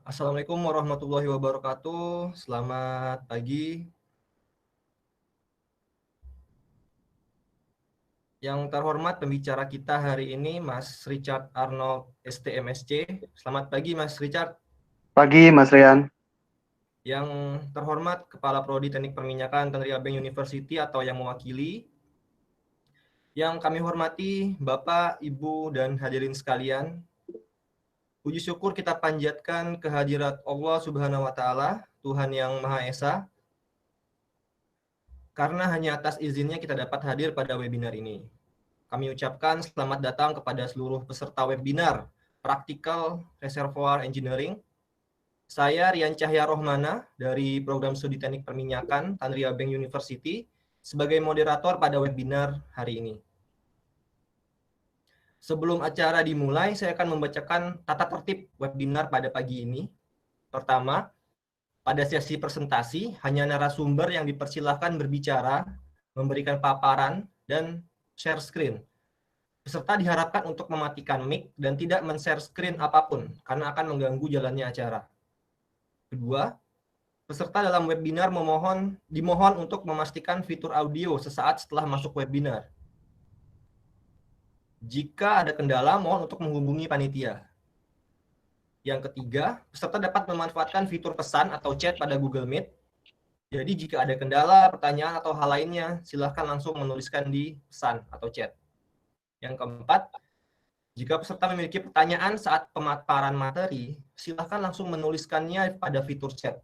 Assalamualaikum warahmatullahi wabarakatuh. Selamat pagi. Yang terhormat pembicara kita hari ini, Mas Richard Arnold, STMSC. Selamat pagi, Mas Richard. Pagi, Mas Rian. Yang terhormat Kepala Prodi Teknik Perminyakan Tanri Abeng University atau yang mewakili. Yang kami hormati Bapak, Ibu, dan hadirin sekalian. Puji syukur kita panjatkan kehadirat Allah Subhanahu wa Ta'ala, Tuhan yang Maha Esa, karena hanya atas izinnya kita dapat hadir pada webinar ini. Kami ucapkan selamat datang kepada seluruh peserta webinar Practical Reservoir Engineering. Saya Rian Cahya Rohmana dari Program Studi Teknik Perminyakan Tanri Abeng University sebagai moderator pada webinar hari ini. Sebelum acara dimulai, saya akan membacakan tata tertib webinar pada pagi ini. Pertama, pada sesi presentasi, hanya narasumber yang dipersilahkan berbicara, memberikan paparan, dan share screen. Peserta diharapkan untuk mematikan mic dan tidak men-share screen apapun, karena akan mengganggu jalannya acara. Kedua, peserta dalam webinar dimohon untuk memastikan fitur audio sesaat setelah masuk webinar. Jika ada kendala, mohon untuk menghubungi panitia. Yang ketiga, peserta dapat memanfaatkan fitur pesan atau chat pada Google Meet. Jadi jika ada kendala, pertanyaan, atau hal lainnya, silakan langsung menuliskan di pesan atau chat. Yang keempat, jika peserta memiliki pertanyaan saat pemaparan materi, silakan langsung menuliskannya pada fitur chat.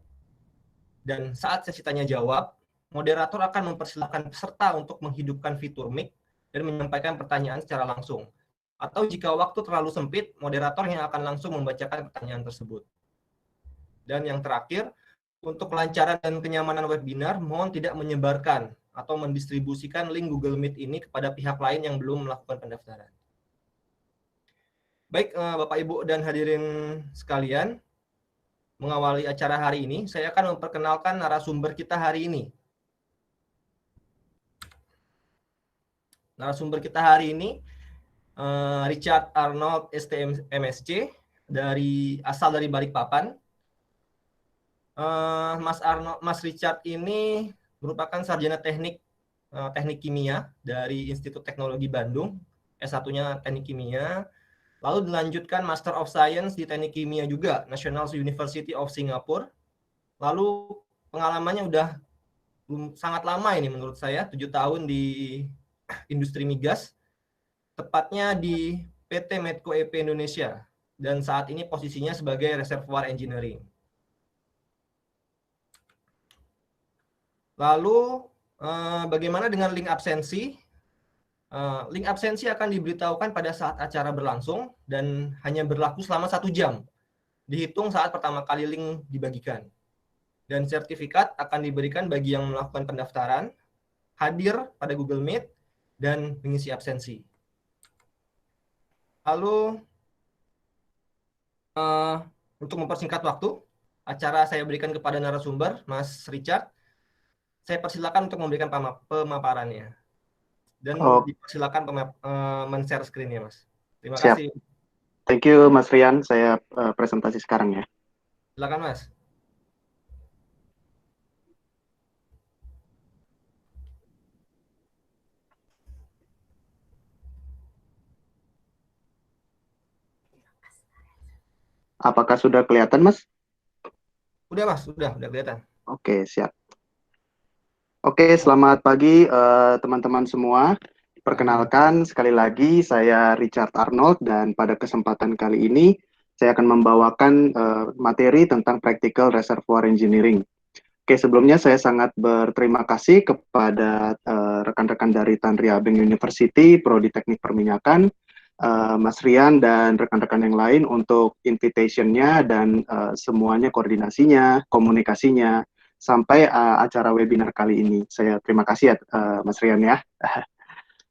Dan saat sesi tanya jawab, moderator akan mempersilahkan peserta untuk menghidupkan fitur mic dan menyampaikan pertanyaan secara langsung. Atau jika waktu terlalu sempit, moderator yang akan langsung membacakan pertanyaan tersebut. Dan yang terakhir, untuk kelancaran dan kenyamanan webinar, mohon tidak menyebarkan atau mendistribusikan link Google Meet ini kepada pihak lain yang belum melakukan pendaftaran. Baik, Bapak, Ibu, dan hadirin sekalian, mengawali acara hari ini, saya akan memperkenalkan narasumber kita hari ini. Narasumber kita hari ini, Richard Arnold, STMSC, asal dari Balikpapan. Mas Richard ini merupakan sarjana teknik kimia dari Institut Teknologi Bandung, S1-nya teknik kimia, lalu dilanjutkan Master of Science di teknik kimia juga, National University of Singapore. Lalu pengalamannya udah sangat lama ini menurut saya, 7 tahun di industri migas, tepatnya di PT Medco EP Indonesia, dan saat ini posisinya sebagai Reservoir Engineering. Lalu bagaimana dengan link absensi? Link absensi akan diberitahukan pada saat acara berlangsung dan hanya berlaku selama 1 jam. Dihitung saat pertama kali link dibagikan. Dan sertifikat akan diberikan bagi yang melakukan pendaftaran, hadir pada Google Meet, dan mengisi absensi. Lalu untuk mempersingkat waktu, acara saya berikan kepada narasumber, Mas Richard. Saya persilakan untuk memberikan pemaparannya. Dan dipersilakan men-share screen-nya, Mas. Terima kasih. Thank you, Mas Rian. Saya presentasi sekarang ya. Silakan, Mas. Apakah sudah kelihatan, Mas? Udah, Mas. Udah kelihatan. Oke, siap. Oke, selamat pagi teman-teman semua. Perkenalkan, sekali lagi saya Richard Arnold, dan pada kesempatan kali ini saya akan membawakan materi tentang Practical Reservoir Engineering. Oke, sebelumnya saya sangat berterima kasih kepada rekan-rekan dari Tanri Abeng University, Prodi Teknik Perminyakan, Mas Rian, dan rekan-rekan yang lain untuk invitation-nya dan semuanya, koordinasinya, komunikasinya, sampai acara webinar kali ini. Saya terima kasih ya, Mas Rian ya.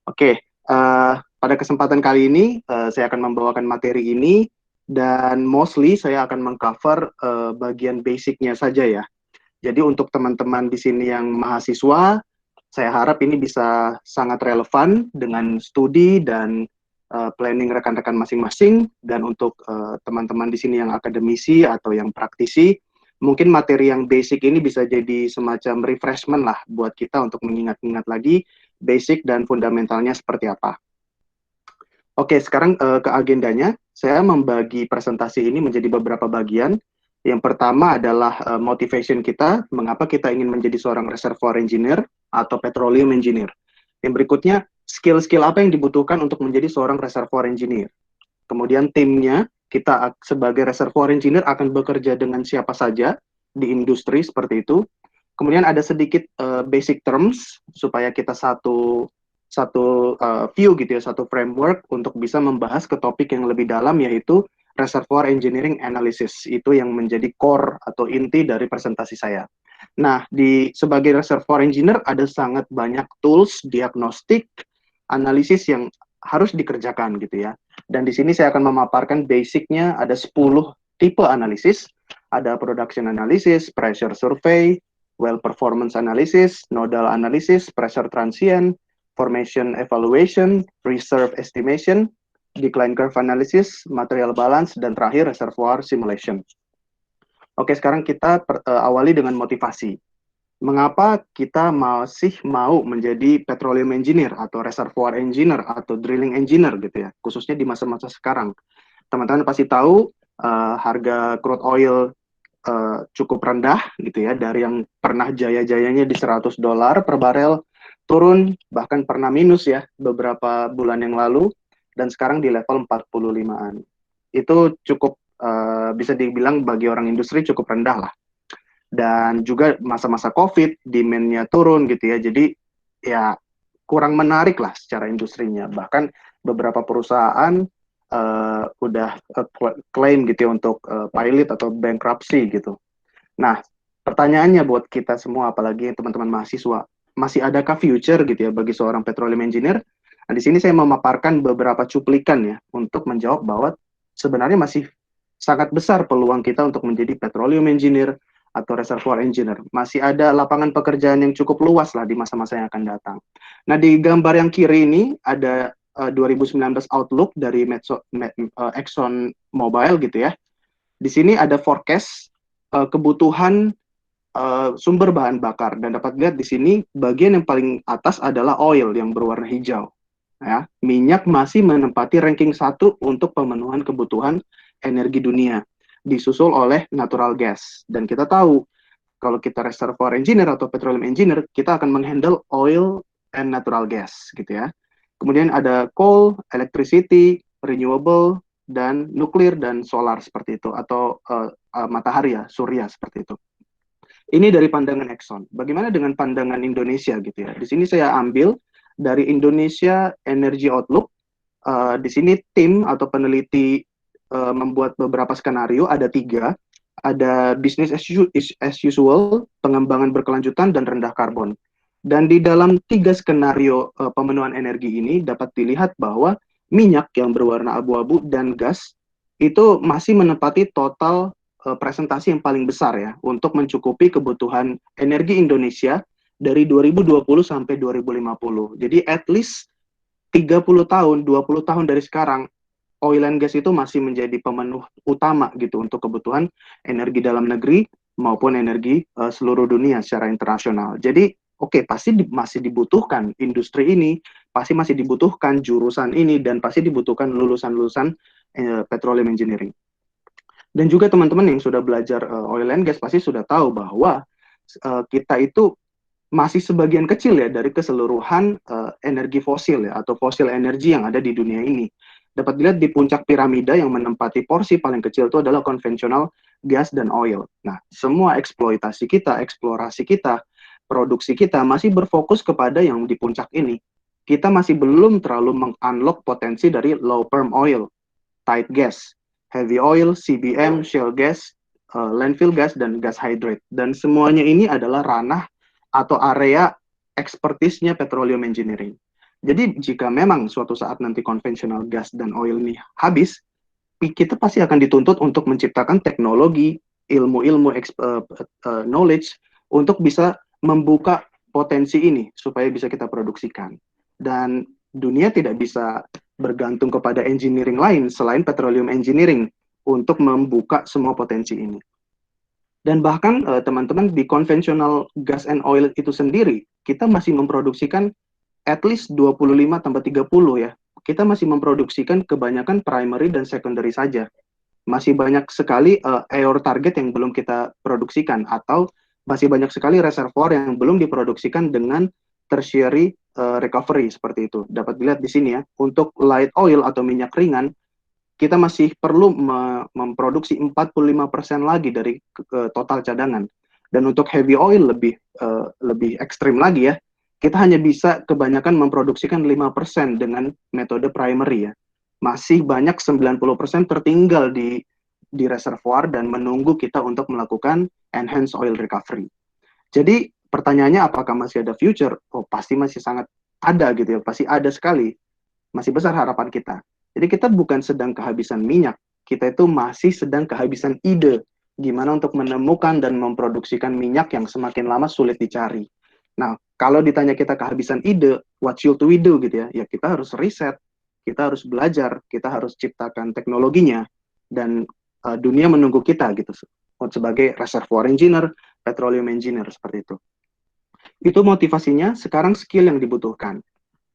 Oke, pada kesempatan kali ini saya akan membawakan materi ini, dan mostly saya akan mengcover bagian basic-nya saja ya. Jadi untuk teman-teman di sini yang mahasiswa, saya harap ini bisa sangat relevan dengan studi dan planning rekan-rekan masing-masing, dan untuk teman-teman di sini yang akademisi atau yang praktisi, mungkin materi yang basic ini bisa jadi semacam refreshment lah buat kita untuk mengingat-ingat lagi basic dan fundamentalnya seperti apa. Oke, sekarang ke agendanya. Saya membagi presentasi ini menjadi beberapa bagian. Yang pertama adalah motivation kita, mengapa kita ingin menjadi seorang reservoir engineer atau petroleum engineer. Yang berikutnya, skill-skill apa yang dibutuhkan untuk menjadi seorang reservoir engineer. Kemudian timnya, kita sebagai reservoir engineer akan bekerja dengan siapa saja di industri seperti itu. Kemudian ada sedikit basic terms supaya kita satu view gitu ya, satu framework untuk bisa membahas ke topik yang lebih dalam, yaitu reservoir engineering analysis. Itu yang menjadi core atau inti dari presentasi saya. Nah, sebagai reservoir engineer ada sangat banyak tools diagnostik, analisis yang harus dikerjakan gitu ya. Dan di sini saya akan memaparkan basicnya, ada 10 tipe analisis. Ada production analysis, pressure survey, well performance analysis, nodal analysis, pressure transient, formation evaluation, reserve estimation, decline curve analysis, material balance, dan terakhir reservoir simulation. Oke, sekarang kita awali dengan motivasi. Mengapa kita masih mau menjadi petroleum engineer atau reservoir engineer atau drilling engineer gitu ya, khususnya di masa-masa sekarang. Teman-teman pasti tahu harga crude oil cukup rendah gitu ya, dari yang pernah jaya-jayanya di $100 per barel, turun bahkan pernah minus ya beberapa bulan yang lalu, dan sekarang di level 45-an. Itu cukup bisa dibilang bagi orang industri cukup rendah lah. Dan juga masa-masa COVID, demand-nya turun gitu ya, jadi ya kurang menarik lah secara industrinya. Bahkan beberapa perusahaan udah klaim gitu ya untuk pilot atau bankruptcy gitu. Nah, pertanyaannya buat kita semua, apalagi teman-teman mahasiswa, masih adakah future gitu ya bagi seorang petroleum engineer? Nah, di sini saya memaparkan beberapa cuplikan ya untuk menjawab bahwa sebenarnya masih sangat besar peluang kita untuk menjadi petroleum engineer atau reservoir engineer. Masih ada lapangan pekerjaan yang cukup luas lah di masa-masa yang akan datang. Nah, di gambar yang kiri ini ada 2019 outlook dari Exxon Mobil gitu ya. Di sini ada forecast kebutuhan sumber bahan bakar, dan dapat lihat di sini bagian yang paling atas adalah oil yang berwarna hijau. Ya, minyak masih menempati ranking 1 untuk pemenuhan kebutuhan energi dunia, disusul oleh natural gas. Dan kita tahu kalau kita reservoir engineer atau petroleum engineer, kita akan menghandle oil and natural gas gitu ya. Kemudian ada coal, electricity, renewable, dan nuklir dan solar seperti itu, atau matahari ya, surya seperti itu. Ini dari pandangan Exxon. Bagaimana dengan pandangan Indonesia gitu ya? Di sini saya ambil dari Indonesia Energy Outlook. Di sini tim atau peneliti membuat beberapa skenario, ada 3. Ada business as usual, pengembangan berkelanjutan, dan rendah karbon. Dan di dalam 3 skenario pemenuhan energi ini dapat dilihat bahwa minyak yang berwarna abu-abu dan gas itu masih menempati total presentasi yang paling besar ya untuk mencukupi kebutuhan energi Indonesia dari 2020 sampai 2050. Jadi at least 30 tahun, 20 tahun dari sekarang, oil and gas itu masih menjadi pemenuh utama gitu untuk kebutuhan energi dalam negeri maupun energi seluruh dunia secara internasional. Jadi pasti masih dibutuhkan industri ini, pasti masih dibutuhkan jurusan ini, dan pasti dibutuhkan lulusan-lulusan petroleum engineering. Dan juga teman-teman yang sudah belajar oil and gas pasti sudah tahu bahwa kita itu masih sebagian kecil ya dari keseluruhan energi fosil ya, atau fosil energi yang ada di dunia ini. Dapat dilihat di puncak piramida yang menempati porsi paling kecil itu adalah konvensional gas dan oil. Nah, semua eksploitasi kita, eksplorasi kita, produksi kita masih berfokus kepada yang di puncak ini. Kita masih belum terlalu meng-unlock potensi dari low perm oil, tight gas, heavy oil, CBM, shale gas, landfill gas, dan gas hydrate. Dan semuanya ini adalah ranah atau area expertise-nya petroleum engineering. Jadi jika memang suatu saat nanti konvensional gas dan oil ini habis, kita pasti akan dituntut untuk menciptakan teknologi, ilmu-ilmu, knowledge untuk bisa membuka potensi ini supaya bisa kita produksikan. Dan dunia tidak bisa bergantung kepada engineering lain selain petroleum engineering untuk membuka semua potensi ini. Dan bahkan teman-teman di conventional gas and oil itu sendiri, kita masih memproduksikan at least 25 tambah 30 ya. Kita masih memproduksikan kebanyakan primary dan secondary saja. Masih banyak sekali EOR target yang belum kita produksikan, atau masih banyak sekali reservoir yang belum diproduksikan dengan tertiary recovery seperti itu. Dapat dilihat di sini ya, untuk light oil atau minyak ringan, kita masih perlu memproduksi 45% lagi dari total cadangan. Dan untuk heavy oil lebih ekstrim lagi ya, kita hanya bisa kebanyakan memproduksikan 5% dengan metode primary ya. Masih banyak 90% tertinggal di reservoir dan menunggu kita untuk melakukan enhanced oil recovery. Jadi pertanyaannya apakah masih ada future? Oh, pasti masih sangat ada gitu ya, pasti ada sekali. Masih besar harapan kita. Jadi kita bukan sedang kehabisan minyak, kita itu masih sedang kehabisan ide gimana untuk menemukan dan memproduksikan minyak yang semakin lama sulit dicari. Nah, kalau ditanya kita kehabisan ide, what should we do gitu ya? Ya kita harus riset, kita harus belajar, kita harus ciptakan teknologinya, dan dunia menunggu kita gitu sebagai reservoir engineer, petroleum engineer seperti itu. Itu motivasinya. Sekarang skill yang dibutuhkan.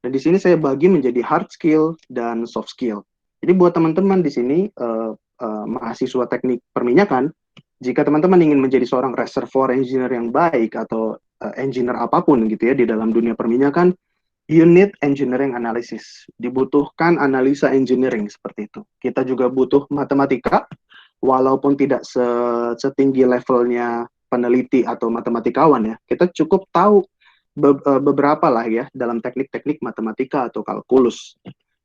Dan di sini saya bagi menjadi hard skill dan soft skill. Jadi buat teman-teman di sini mahasiswa teknik perminyakan, jika teman-teman ingin menjadi seorang reservoir engineer yang baik atau engineer apapun gitu ya di dalam dunia perminyakan, you need engineering analysis. Dibutuhkan analisa engineering seperti itu. Kita juga butuh matematika, walaupun tidak setinggi levelnya peneliti atau matematikawan ya. Kita cukup tahu beberapa lah ya dalam teknik-teknik matematika atau kalkulus.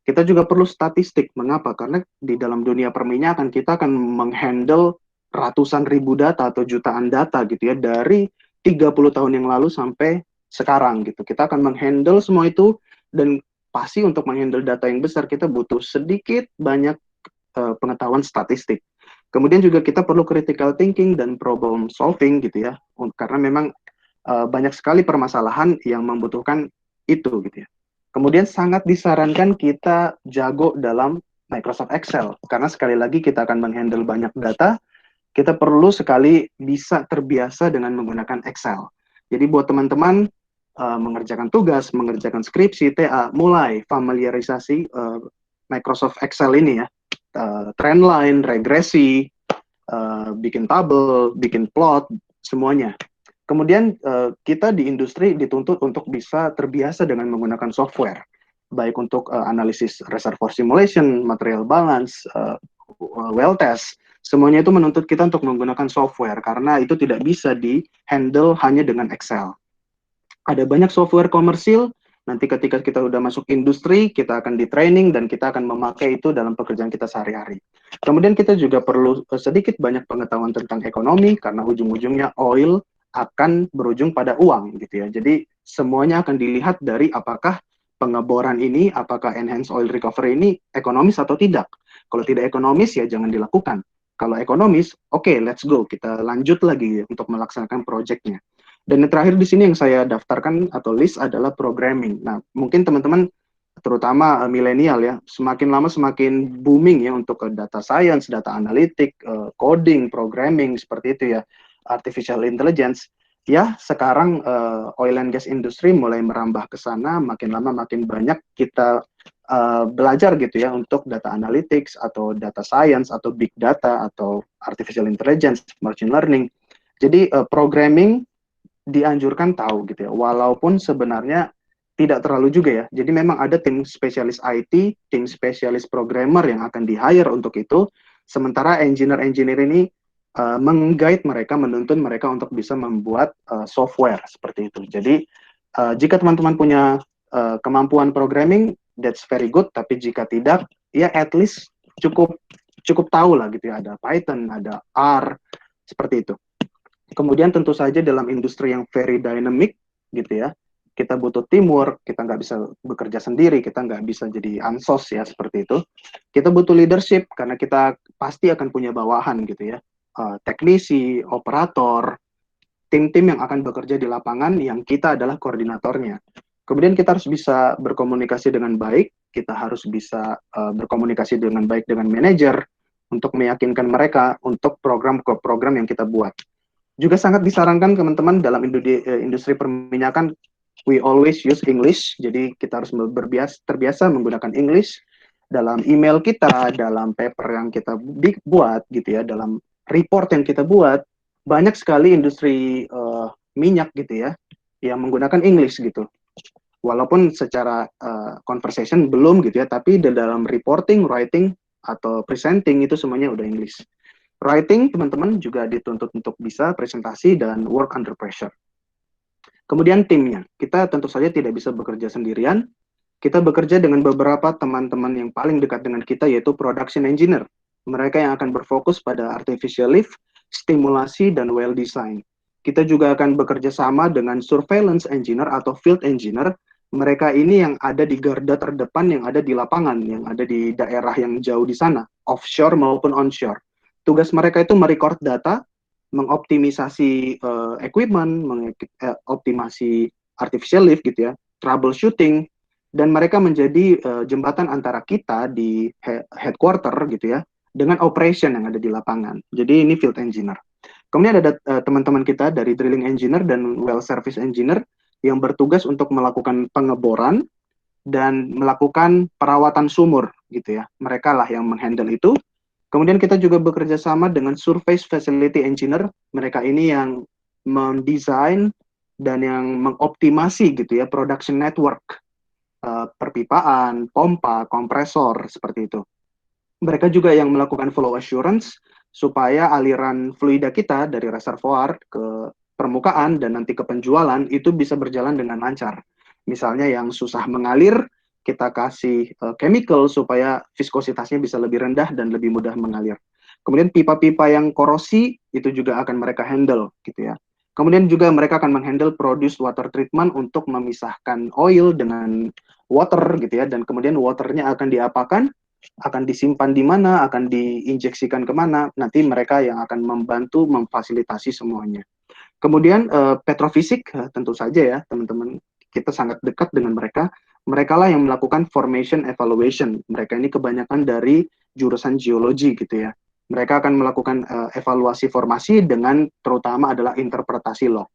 Kita juga perlu statistik. Mengapa? Karena di dalam dunia perminyakan kita akan menghandle ratusan ribu data atau jutaan data gitu ya, dari 30 tahun yang lalu sampai sekarang gitu. Kita akan menghandle semua itu, dan pasti untuk menghandle data yang besar kita butuh sedikit banyak pengetahuan statistik. Kemudian juga kita perlu critical thinking dan problem solving gitu ya, karena memang banyak sekali permasalahan yang membutuhkan itu gitu ya. Kemudian sangat disarankan kita jago dalam Microsoft Excel, karena sekali lagi kita akan menghandle banyak data, kita perlu sekali bisa terbiasa dengan menggunakan Excel. Jadi buat teman-teman mengerjakan tugas, mengerjakan skripsi, TA, mulai familiarisasi Microsoft Excel ini ya, trendline, regresi, bikin tabel, bikin plot, semuanya. Kemudian kita di industri dituntut untuk bisa terbiasa dengan menggunakan software, baik untuk analisis reservoir simulation, material balance, well test, semuanya itu menuntut kita untuk menggunakan software, karena itu tidak bisa di-handle hanya dengan Excel. Ada banyak software komersil, nanti ketika kita udah masuk industri, kita akan di-training dan kita akan memakai itu dalam pekerjaan kita sehari-hari. Kemudian kita juga perlu sedikit banyak pengetahuan tentang ekonomi, karena ujung-ujungnya oil akan berujung pada uang gitu ya. Jadi semuanya akan dilihat dari apakah pengeboran ini, apakah enhanced oil recovery ini ekonomis atau tidak. Kalau tidak ekonomis ya jangan dilakukan. Kalau ekonomis, oke, let's go, kita lanjut lagi untuk melaksanakan proyeknya. Dan yang terakhir di sini yang saya daftarkan atau list adalah programming. Nah, mungkin teman-teman terutama milenial ya, semakin lama semakin booming ya untuk data science, data analitik, coding, programming seperti itu ya, artificial intelligence. Ya, sekarang oil and gas industry mulai merambah ke sana, makin lama makin banyak kita belajar gitu ya untuk data analytics atau data science atau big data atau artificial intelligence, machine learning. Jadi programming dianjurkan tahu gitu ya, walaupun sebenarnya tidak terlalu juga ya. Jadi memang ada tim spesialis IT, tim spesialis programmer yang akan di-hire untuk itu, sementara engineer-engineer ini meng-guide mereka, menuntun mereka untuk bisa membuat software seperti itu. Jadi jika teman-teman punya kemampuan programming, that's very good. Tapi jika tidak, ya at least cukup tahu lah gitu ya. Ada Python, ada R, seperti itu. Kemudian tentu saja dalam industri yang very dynamic gitu ya, kita butuh teamwork, kita nggak bisa bekerja sendiri, kita nggak bisa jadi ansos ya seperti itu. Kita butuh leadership karena kita pasti akan punya bawahan gitu ya. Teknisi, operator, tim-tim yang akan bekerja di lapangan yang kita adalah koordinatornya. Kemudian kita harus bisa berkomunikasi dengan baik kita harus bisa berkomunikasi dengan baik dengan manajer untuk meyakinkan mereka untuk program-program yang kita buat. Juga sangat disarankan teman-teman dalam industri perminyakan, we always use English, jadi kita harus terbiasa menggunakan English dalam email kita, dalam paper yang kita buat gitu ya, dalam report yang kita buat. Banyak sekali industri minyak gitu ya yang menggunakan English gitu. Walaupun secara conversation belum gitu ya, tapi di dalam reporting, writing, atau presenting itu semuanya udah English. Writing, teman-teman juga dituntut untuk bisa presentasi dan work under pressure. Kemudian timnya, kita tentu saja tidak bisa bekerja sendirian, kita bekerja dengan beberapa teman-teman yang paling dekat dengan kita, yaitu production engineer. Mereka yang akan berfokus pada artificial lift, stimulasi, dan well design. Kita juga akan bekerja sama dengan surveillance engineer atau field engineer. Mereka ini yang ada di garda terdepan, yang ada di lapangan, yang ada di daerah yang jauh di sana, offshore maupun onshore. Tugas mereka itu merecord data, mengoptimisasi equipment, mengoptimasi artificial lift gitu ya, troubleshooting, dan mereka menjadi jembatan antara kita di headquarter gitu ya dengan operation yang ada di lapangan. Jadi ini field engineer. Kemudian ada teman-teman kita dari drilling engineer dan well service engineer yang bertugas untuk melakukan pengeboran dan melakukan perawatan sumur gitu ya. Mereka lah yang menghandle itu. Kemudian kita juga bekerja sama dengan surface facility engineer. Mereka ini yang mendesain dan yang mengoptimasi gitu ya production network, perpipaan, pompa, kompresor, seperti itu. Mereka juga yang melakukan flow assurance supaya aliran fluida kita dari reservoir ke permukaan dan nanti ke penjualan itu bisa berjalan dengan lancar. Misalnya yang susah mengalir, kita kasih chemical supaya viskositasnya bisa lebih rendah dan lebih mudah mengalir. Kemudian pipa-pipa yang korosi itu juga akan mereka handle gitu ya. Kemudian juga mereka akan menghandle produce water treatment untuk memisahkan oil dengan water gitu ya, dan kemudian waternya akan diapakan, akan disimpan di mana, akan diinjeksikan kemana, nanti mereka yang akan membantu memfasilitasi semuanya. Kemudian petrofisik, tentu saja ya teman-teman, kita sangat dekat dengan mereka. Mereka lah yang melakukan formation evaluation. Mereka ini kebanyakan dari jurusan geologi gitu ya. Mereka akan melakukan evaluasi formasi dengan terutama adalah interpretasi log.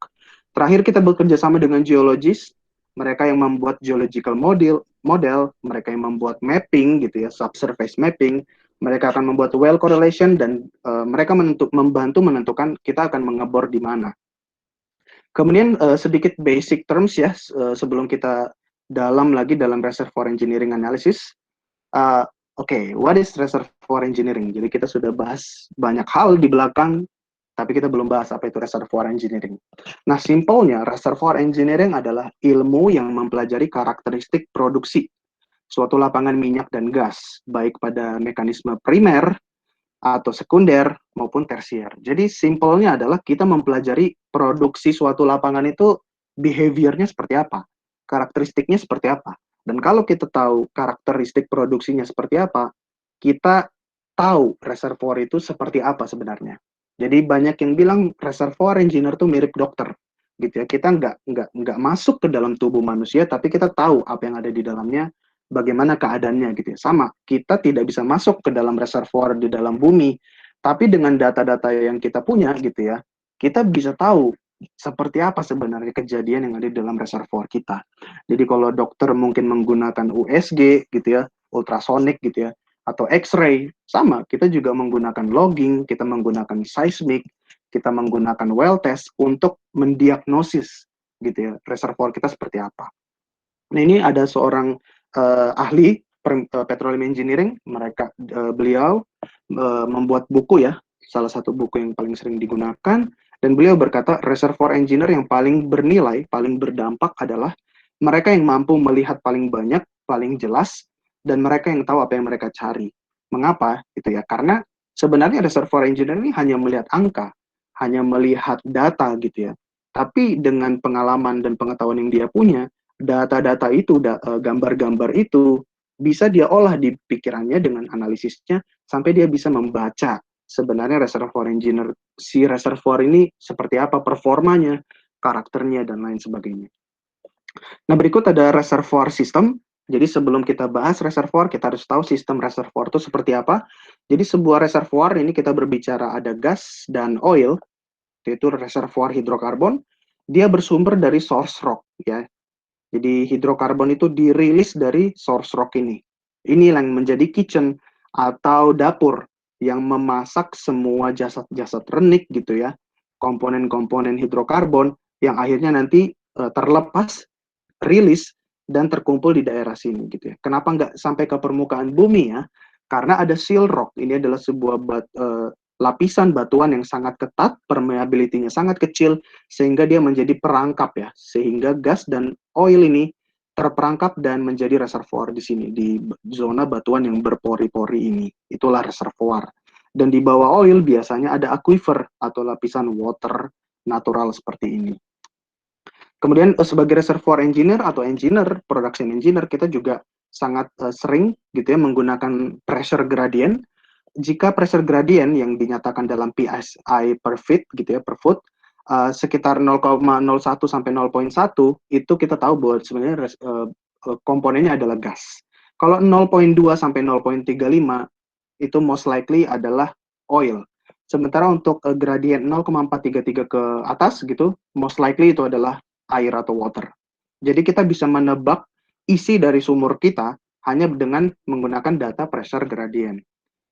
Terakhir kita bekerja sama dengan geologis. Mereka yang membuat geological model, mereka yang membuat mapping gitu ya, subsurface mapping. Mereka akan membuat well correlation dan mereka membantu menentukan kita akan mengebor di mana. Kemudian sedikit basic terms ya sebelum kita dalam lagi dalam reservoir engineering analysis. Oke, what is reservoir engineering? Jadi kita sudah bahas banyak hal di belakang, tapi kita belum bahas apa itu reservoir engineering. Nah, simpelnya reservoir engineering adalah ilmu yang mempelajari karakteristik produksi suatu lapangan minyak dan gas, baik pada mekanisme primer atau sekunder maupun tersier. Jadi simpelnya adalah kita mempelajari produksi suatu lapangan itu behaviornya seperti apa, karakteristiknya seperti apa. Dan kalau kita tahu karakteristik produksinya seperti apa, kita tahu reservoir itu seperti apa sebenarnya. Jadi banyak yang bilang reservoir engineer itu mirip dokter, gitu ya. Kita nggak masuk ke dalam tubuh manusia, tapi kita tahu apa yang ada di dalamnya, bagaimana keadaannya gitu ya. Sama, kita tidak bisa masuk ke dalam reservoir di dalam bumi, tapi dengan data-data yang kita punya gitu ya, kita bisa tahu seperti apa sebenarnya kejadian yang ada di dalam reservoir kita. Jadi kalau dokter mungkin menggunakan USG gitu ya, ultrasonic gitu ya, atau X-ray, sama, kita juga menggunakan logging, kita menggunakan seismic, kita menggunakan well test untuk mendiagnosis gitu ya, reservoir kita seperti apa. Nah, ini ada seorang ahli petroleum engineering, beliau membuat buku ya, salah satu buku yang paling sering digunakan, dan beliau berkata reservoir engineer yang paling bernilai, paling berdampak adalah mereka yang mampu melihat paling banyak, paling jelas, dan mereka yang tahu apa yang mereka cari. Mengapa? Gitu ya, karena sebenarnya reservoir engineer ini hanya melihat angka, hanya melihat data gitu ya. Tapi dengan pengalaman dan pengetahuan yang dia punya, data-data itu, gambar-gambar itu bisa dia olah di pikirannya dengan analisisnya sampai dia bisa membaca sebenarnya reservoir engineer, si reservoir ini seperti apa performanya, karakternya, dan lain sebagainya. Nah, berikut ada reservoir system. Jadi sebelum kita bahas reservoir, kita harus tahu sistem reservoir itu seperti apa. Jadi sebuah reservoir ini kita berbicara ada gas dan oil, yaitu reservoir hidrokarbon. Dia bersumber dari source rock, ya. Jadi hidrokarbon itu dirilis dari source rock ini. Ini yang menjadi kitchen atau dapur yang memasak semua jasad-jasad renik gitu ya. Komponen-komponen hidrokarbon yang akhirnya nanti terlepas, rilis, dan terkumpul di daerah sini gitu ya. Kenapa nggak sampai ke permukaan bumi ya? Karena ada seal rock. Ini adalah sebuah lapisan batuan yang sangat ketat, permeability-nya sangat kecil, sehingga dia menjadi perangkap ya. Sehingga gas dan oil ini terperangkap dan menjadi reservoir di sini, di zona batuan yang berpori-pori ini. Itulah reservoir. Dan di bawah oil biasanya ada aquifer atau lapisan water natural seperti ini. Kemudian sebagai reservoir engineer atau engineer, production engineer, kita juga sangat sering gitu ya menggunakan pressure gradient. Jika pressure gradient yang dinyatakan dalam PSI per feet gitu ya, per foot, sekitar 0,01 sampai 0,1 itu kita tahu bahwa sebenarnya komponennya adalah gas. Kalau 0,2 sampai 0,35 itu most likely adalah oil. Sementara untuk gradient 0,433 ke atas gitu, most likely itu adalah air atau water. Jadi kita bisa menebak isi dari sumur kita hanya dengan menggunakan data pressure gradient.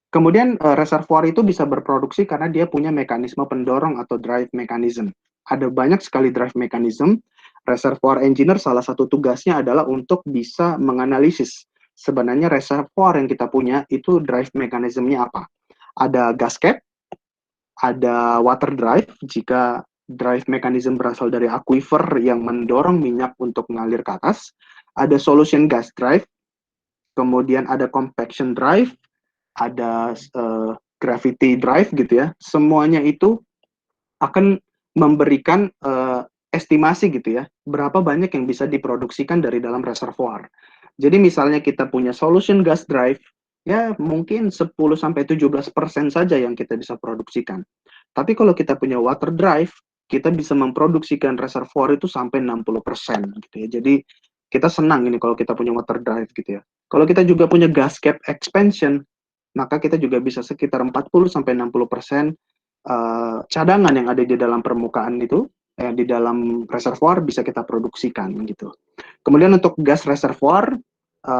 Kemudian reservoir itu bisa berproduksi karena dia punya mekanisme pendorong atau drive mechanism. Ada banyak sekali drive mechanism. Reservoir engineer salah satu tugasnya adalah untuk bisa menganalisis sebenarnya reservoir yang kita punya itu drive mechanismnya apa. Ada gas cap, ada water drive jika drive mechanism berasal dari aquifer yang mendorong minyak untuk mengalir ke atas. Ada solution gas drive, kemudian ada compaction drive, ada gravity drive gitu ya. Semuanya itu akan memberikan estimasi gitu ya, berapa banyak yang bisa diproduksikan dari dalam reservoir. Jadi misalnya kita punya solution gas drive, ya mungkin 10-17% saja yang kita bisa produksikan. Tapi kalau kita punya water drive, kita bisa memproduksikan reservoir itu sampai 60% gitu ya. Jadi kita senang ini kalau kita punya water drive gitu ya. Kalau kita juga punya gas cap expansion, maka kita juga bisa sekitar 40-60% cadangan yang ada di dalam permukaan itu, di dalam reservoir bisa kita produksikan gitu. Kemudian untuk gas reservoir,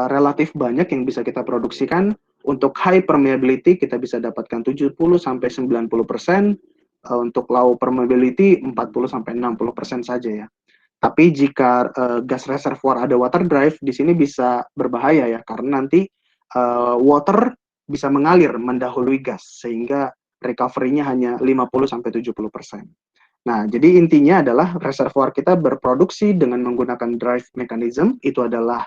relatif banyak yang bisa kita produksikan. Untuk high permeability kita bisa dapatkan 70-90%, untuk low permeability 40-60% saja ya. Tapi jika gas reservoir ada water drive, di sini bisa berbahaya ya, karena nanti water bisa mengalir mendahului gas, sehingga recovery-nya hanya 50-70%. Nah, jadi intinya adalah reservoir kita berproduksi dengan menggunakan drive mechanism, itu adalah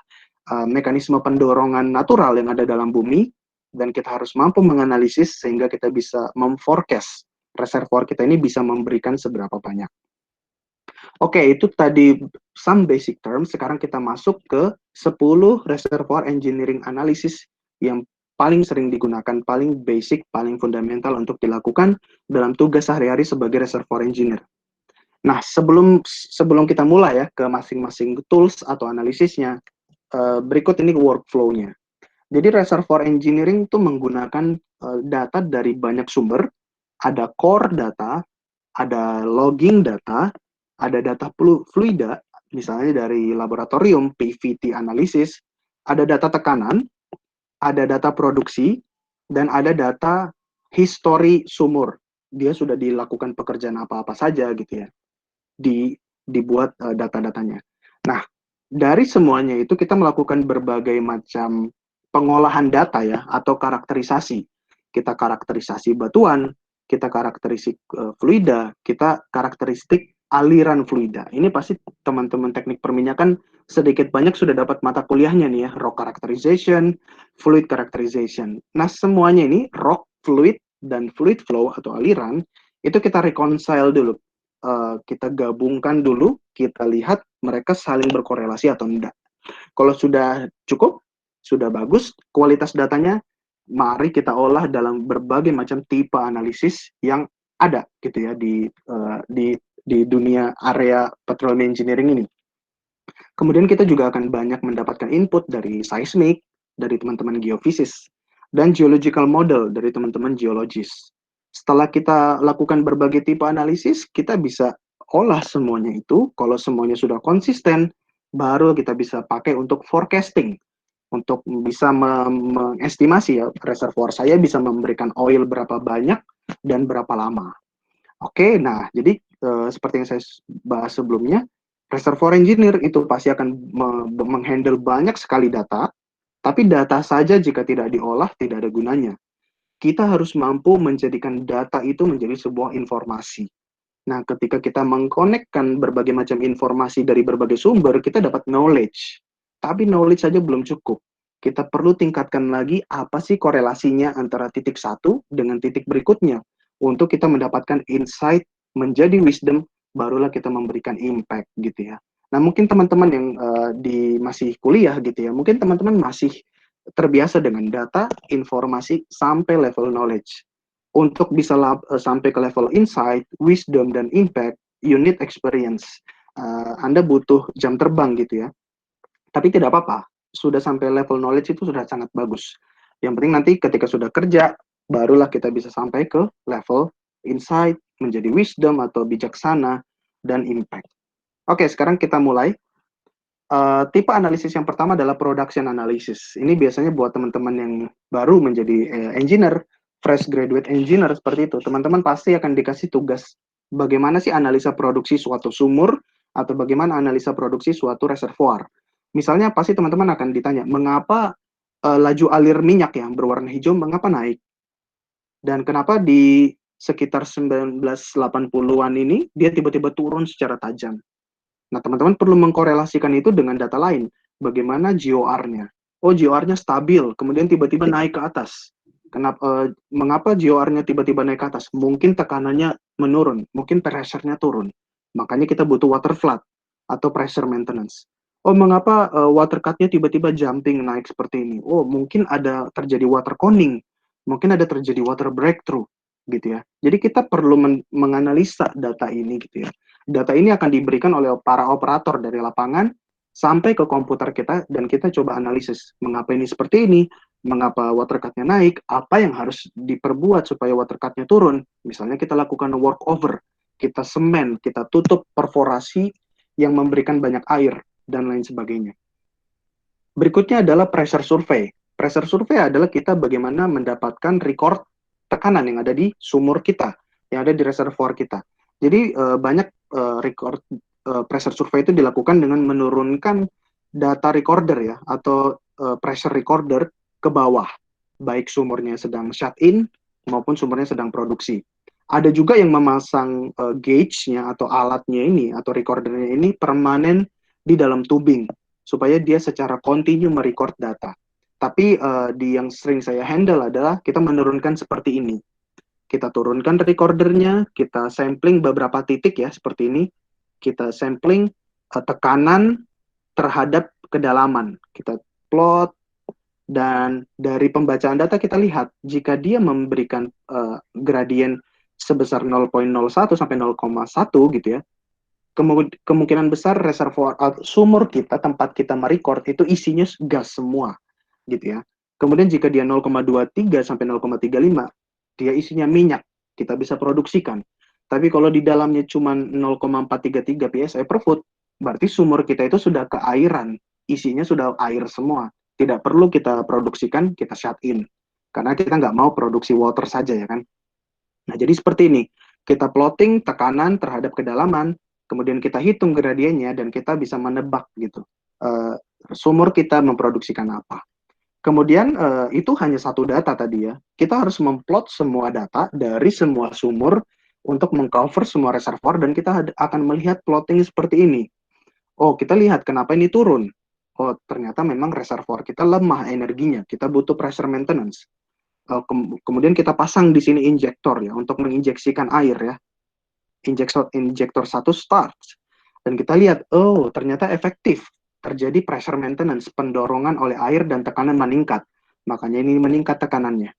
mekanisme pendorongan natural yang ada dalam bumi, dan kita harus mampu menganalisis sehingga kita bisa memforecast reservoir kita ini bisa memberikan seberapa banyak. Oke, itu tadi some basic terms. Sekarang kita masuk ke 10 reservoir engineering analysis yang paling sering digunakan, paling basic, paling fundamental untuk dilakukan dalam tugas sehari-hari sebagai reservoir engineer. Nah, sebelum kita mulai ya ke masing-masing tools atau analisisnya, berikut ini workflow-nya. Jadi reservoir engineering itu menggunakan data dari banyak sumber, ada core data, ada logging data, ada data fluida, misalnya dari laboratorium, PVT analysis, ada data tekanan, ada data produksi, dan ada data history sumur. Dia sudah dilakukan pekerjaan apa-apa saja gitu ya, dibuat data-datanya. Nah, dari semuanya itu kita melakukan berbagai macam pengolahan data ya, atau karakterisasi. Kita karakterisasi batuan, kita karakteristik fluida, kita karakteristik aliran fluida. Ini pasti teman-teman teknik perminyakan sedikit banyak sudah dapat mata kuliahnya nih ya, rock characterization, fluid characterization. Nah, semuanya ini rock, fluid, dan fluid flow atau aliran, itu kita reconcile dulu. Kita gabungkan dulu, kita lihat mereka saling berkorelasi atau tidak. Kalau sudah cukup, sudah bagus, kualitas datanya, mari kita olah dalam berbagai macam tipe analisis yang ada gitu ya di dunia area petroleum engineering ini. Kemudian kita juga akan banyak mendapatkan input dari seismik, dari teman-teman geofisis, dan geological model dari teman-teman geologis. Setelah kita lakukan berbagai tipe analisis, kita bisa olah semuanya itu. Kalau semuanya sudah konsisten, baru kita bisa pakai untuk forecasting, untuk bisa mengestimasi ya reservoir saya bisa memberikan oil berapa banyak dan berapa lama. Oke, nah jadi seperti yang saya bahas sebelumnya, reservoir engineer itu pasti akan menghandle banyak sekali data, tapi data saja jika tidak diolah tidak ada gunanya. Kita harus mampu menjadikan data itu menjadi sebuah informasi. Nah, ketika kita mengkonekkan berbagai macam informasi dari berbagai sumber, kita dapat knowledge. Tapi knowledge saja belum cukup. Kita perlu tingkatkan lagi apa sih korelasinya antara titik satu dengan titik berikutnya. Untuk kita mendapatkan insight, menjadi wisdom, barulah kita memberikan impact gitu ya. Nah, mungkin teman-teman yang masih kuliah gitu ya, mungkin teman-teman masih terbiasa dengan data, informasi, sampai level knowledge. Untuk bisa sampai ke level insight, wisdom, dan impact, you need experience. Anda butuh jam terbang gitu ya. Tapi tidak apa-apa, sudah sampai level knowledge itu sudah sangat bagus. Yang penting nanti ketika sudah kerja, barulah kita bisa sampai ke level insight, menjadi wisdom atau bijaksana, dan impact. Oke, sekarang kita mulai. Tipe analisis yang pertama adalah production analysis. Ini biasanya buat teman-teman yang baru menjadi engineer, fresh graduate engineer seperti itu. Teman-teman pasti akan dikasih tugas bagaimana sih analisa produksi suatu sumur atau bagaimana analisa produksi suatu reservoir. Misalnya pasti teman-teman akan ditanya, mengapa laju alir minyak yang berwarna hijau mengapa naik? Dan kenapa di sekitar 1980-an ini dia tiba-tiba turun secara tajam? Nah, teman-teman perlu mengkorelasikan itu dengan data lain. Bagaimana GOR-nya? Oh, GOR-nya stabil, kemudian tiba-tiba naik ke atas. Mengapa GOR-nya tiba-tiba naik ke atas? Mungkin tekanannya menurun, mungkin pressure-nya turun. Makanya kita butuh water flood atau pressure maintenance. Oh, mengapa water cut-nya tiba-tiba jumping naik seperti ini? Oh, mungkin ada terjadi water conning, mungkin ada terjadi water breakthrough, gitu ya. Jadi kita perlu menganalisa data ini, gitu ya. Data ini akan diberikan oleh para operator dari lapangan sampai ke komputer kita dan kita coba analisis mengapa ini seperti ini, mengapa water cut-nya naik, apa yang harus diperbuat supaya water cut-nya turun. Misalnya kita lakukan workover, kita semen, kita tutup perforasi yang memberikan banyak air dan lain sebagainya. Berikutnya adalah pressure survey. Pressure survey adalah kita bagaimana mendapatkan record tekanan yang ada di sumur kita, yang ada di reservoir kita. Jadi banyak record pressure survey itu dilakukan dengan menurunkan data recorder ya atau pressure recorder ke bawah, baik sumurnya sedang shut in maupun sumurnya sedang produksi. Ada juga yang memasang gauge-nya atau alatnya ini atau recordernya ini permanen di dalam tubing supaya dia secara kontinu merecord data. Tapi di yang sering saya handle adalah kita menurunkan seperti ini. Kita turunkan recordernya, kita sampling beberapa titik ya, seperti ini. Kita sampling tekanan terhadap kedalaman. Kita plot, dan dari pembacaan data kita lihat, jika dia memberikan gradien sebesar 0,01 sampai 0,1 gitu ya, kemungkinan besar reservoir sumur kita, tempat kita merecord, itu isinya gas semua gitu ya. Kemudian jika dia 0,23 sampai 0,35, dia isinya minyak, kita bisa produksikan. Tapi kalau di dalamnya cuma 0,433 psi per foot, berarti sumur kita itu sudah keairan, isinya sudah air semua. Tidak perlu kita produksikan, kita shut in. Karena kita nggak mau produksi water saja ya kan. Nah, jadi seperti ini. Kita plotting tekanan terhadap kedalaman, kemudian kita hitung gradiennya, dan kita bisa menebak gitu. Sumur kita memproduksikan apa. Kemudian itu hanya satu data tadi ya. Kita harus memplot semua data dari semua sumur untuk mengcover semua reservoir dan kita akan melihat plotting seperti ini. Oh, kita lihat kenapa ini turun. Oh, ternyata memang reservoir kita lemah energinya. Kita butuh pressure maintenance. Kemudian kita pasang di sini injektor ya untuk menginjeksikan air ya. Injektor satu starts. Dan kita lihat, oh ternyata efektif. Terjadi pressure maintenance, pendorongan oleh air dan tekanan meningkat. Makanya ini meningkat tekanannya.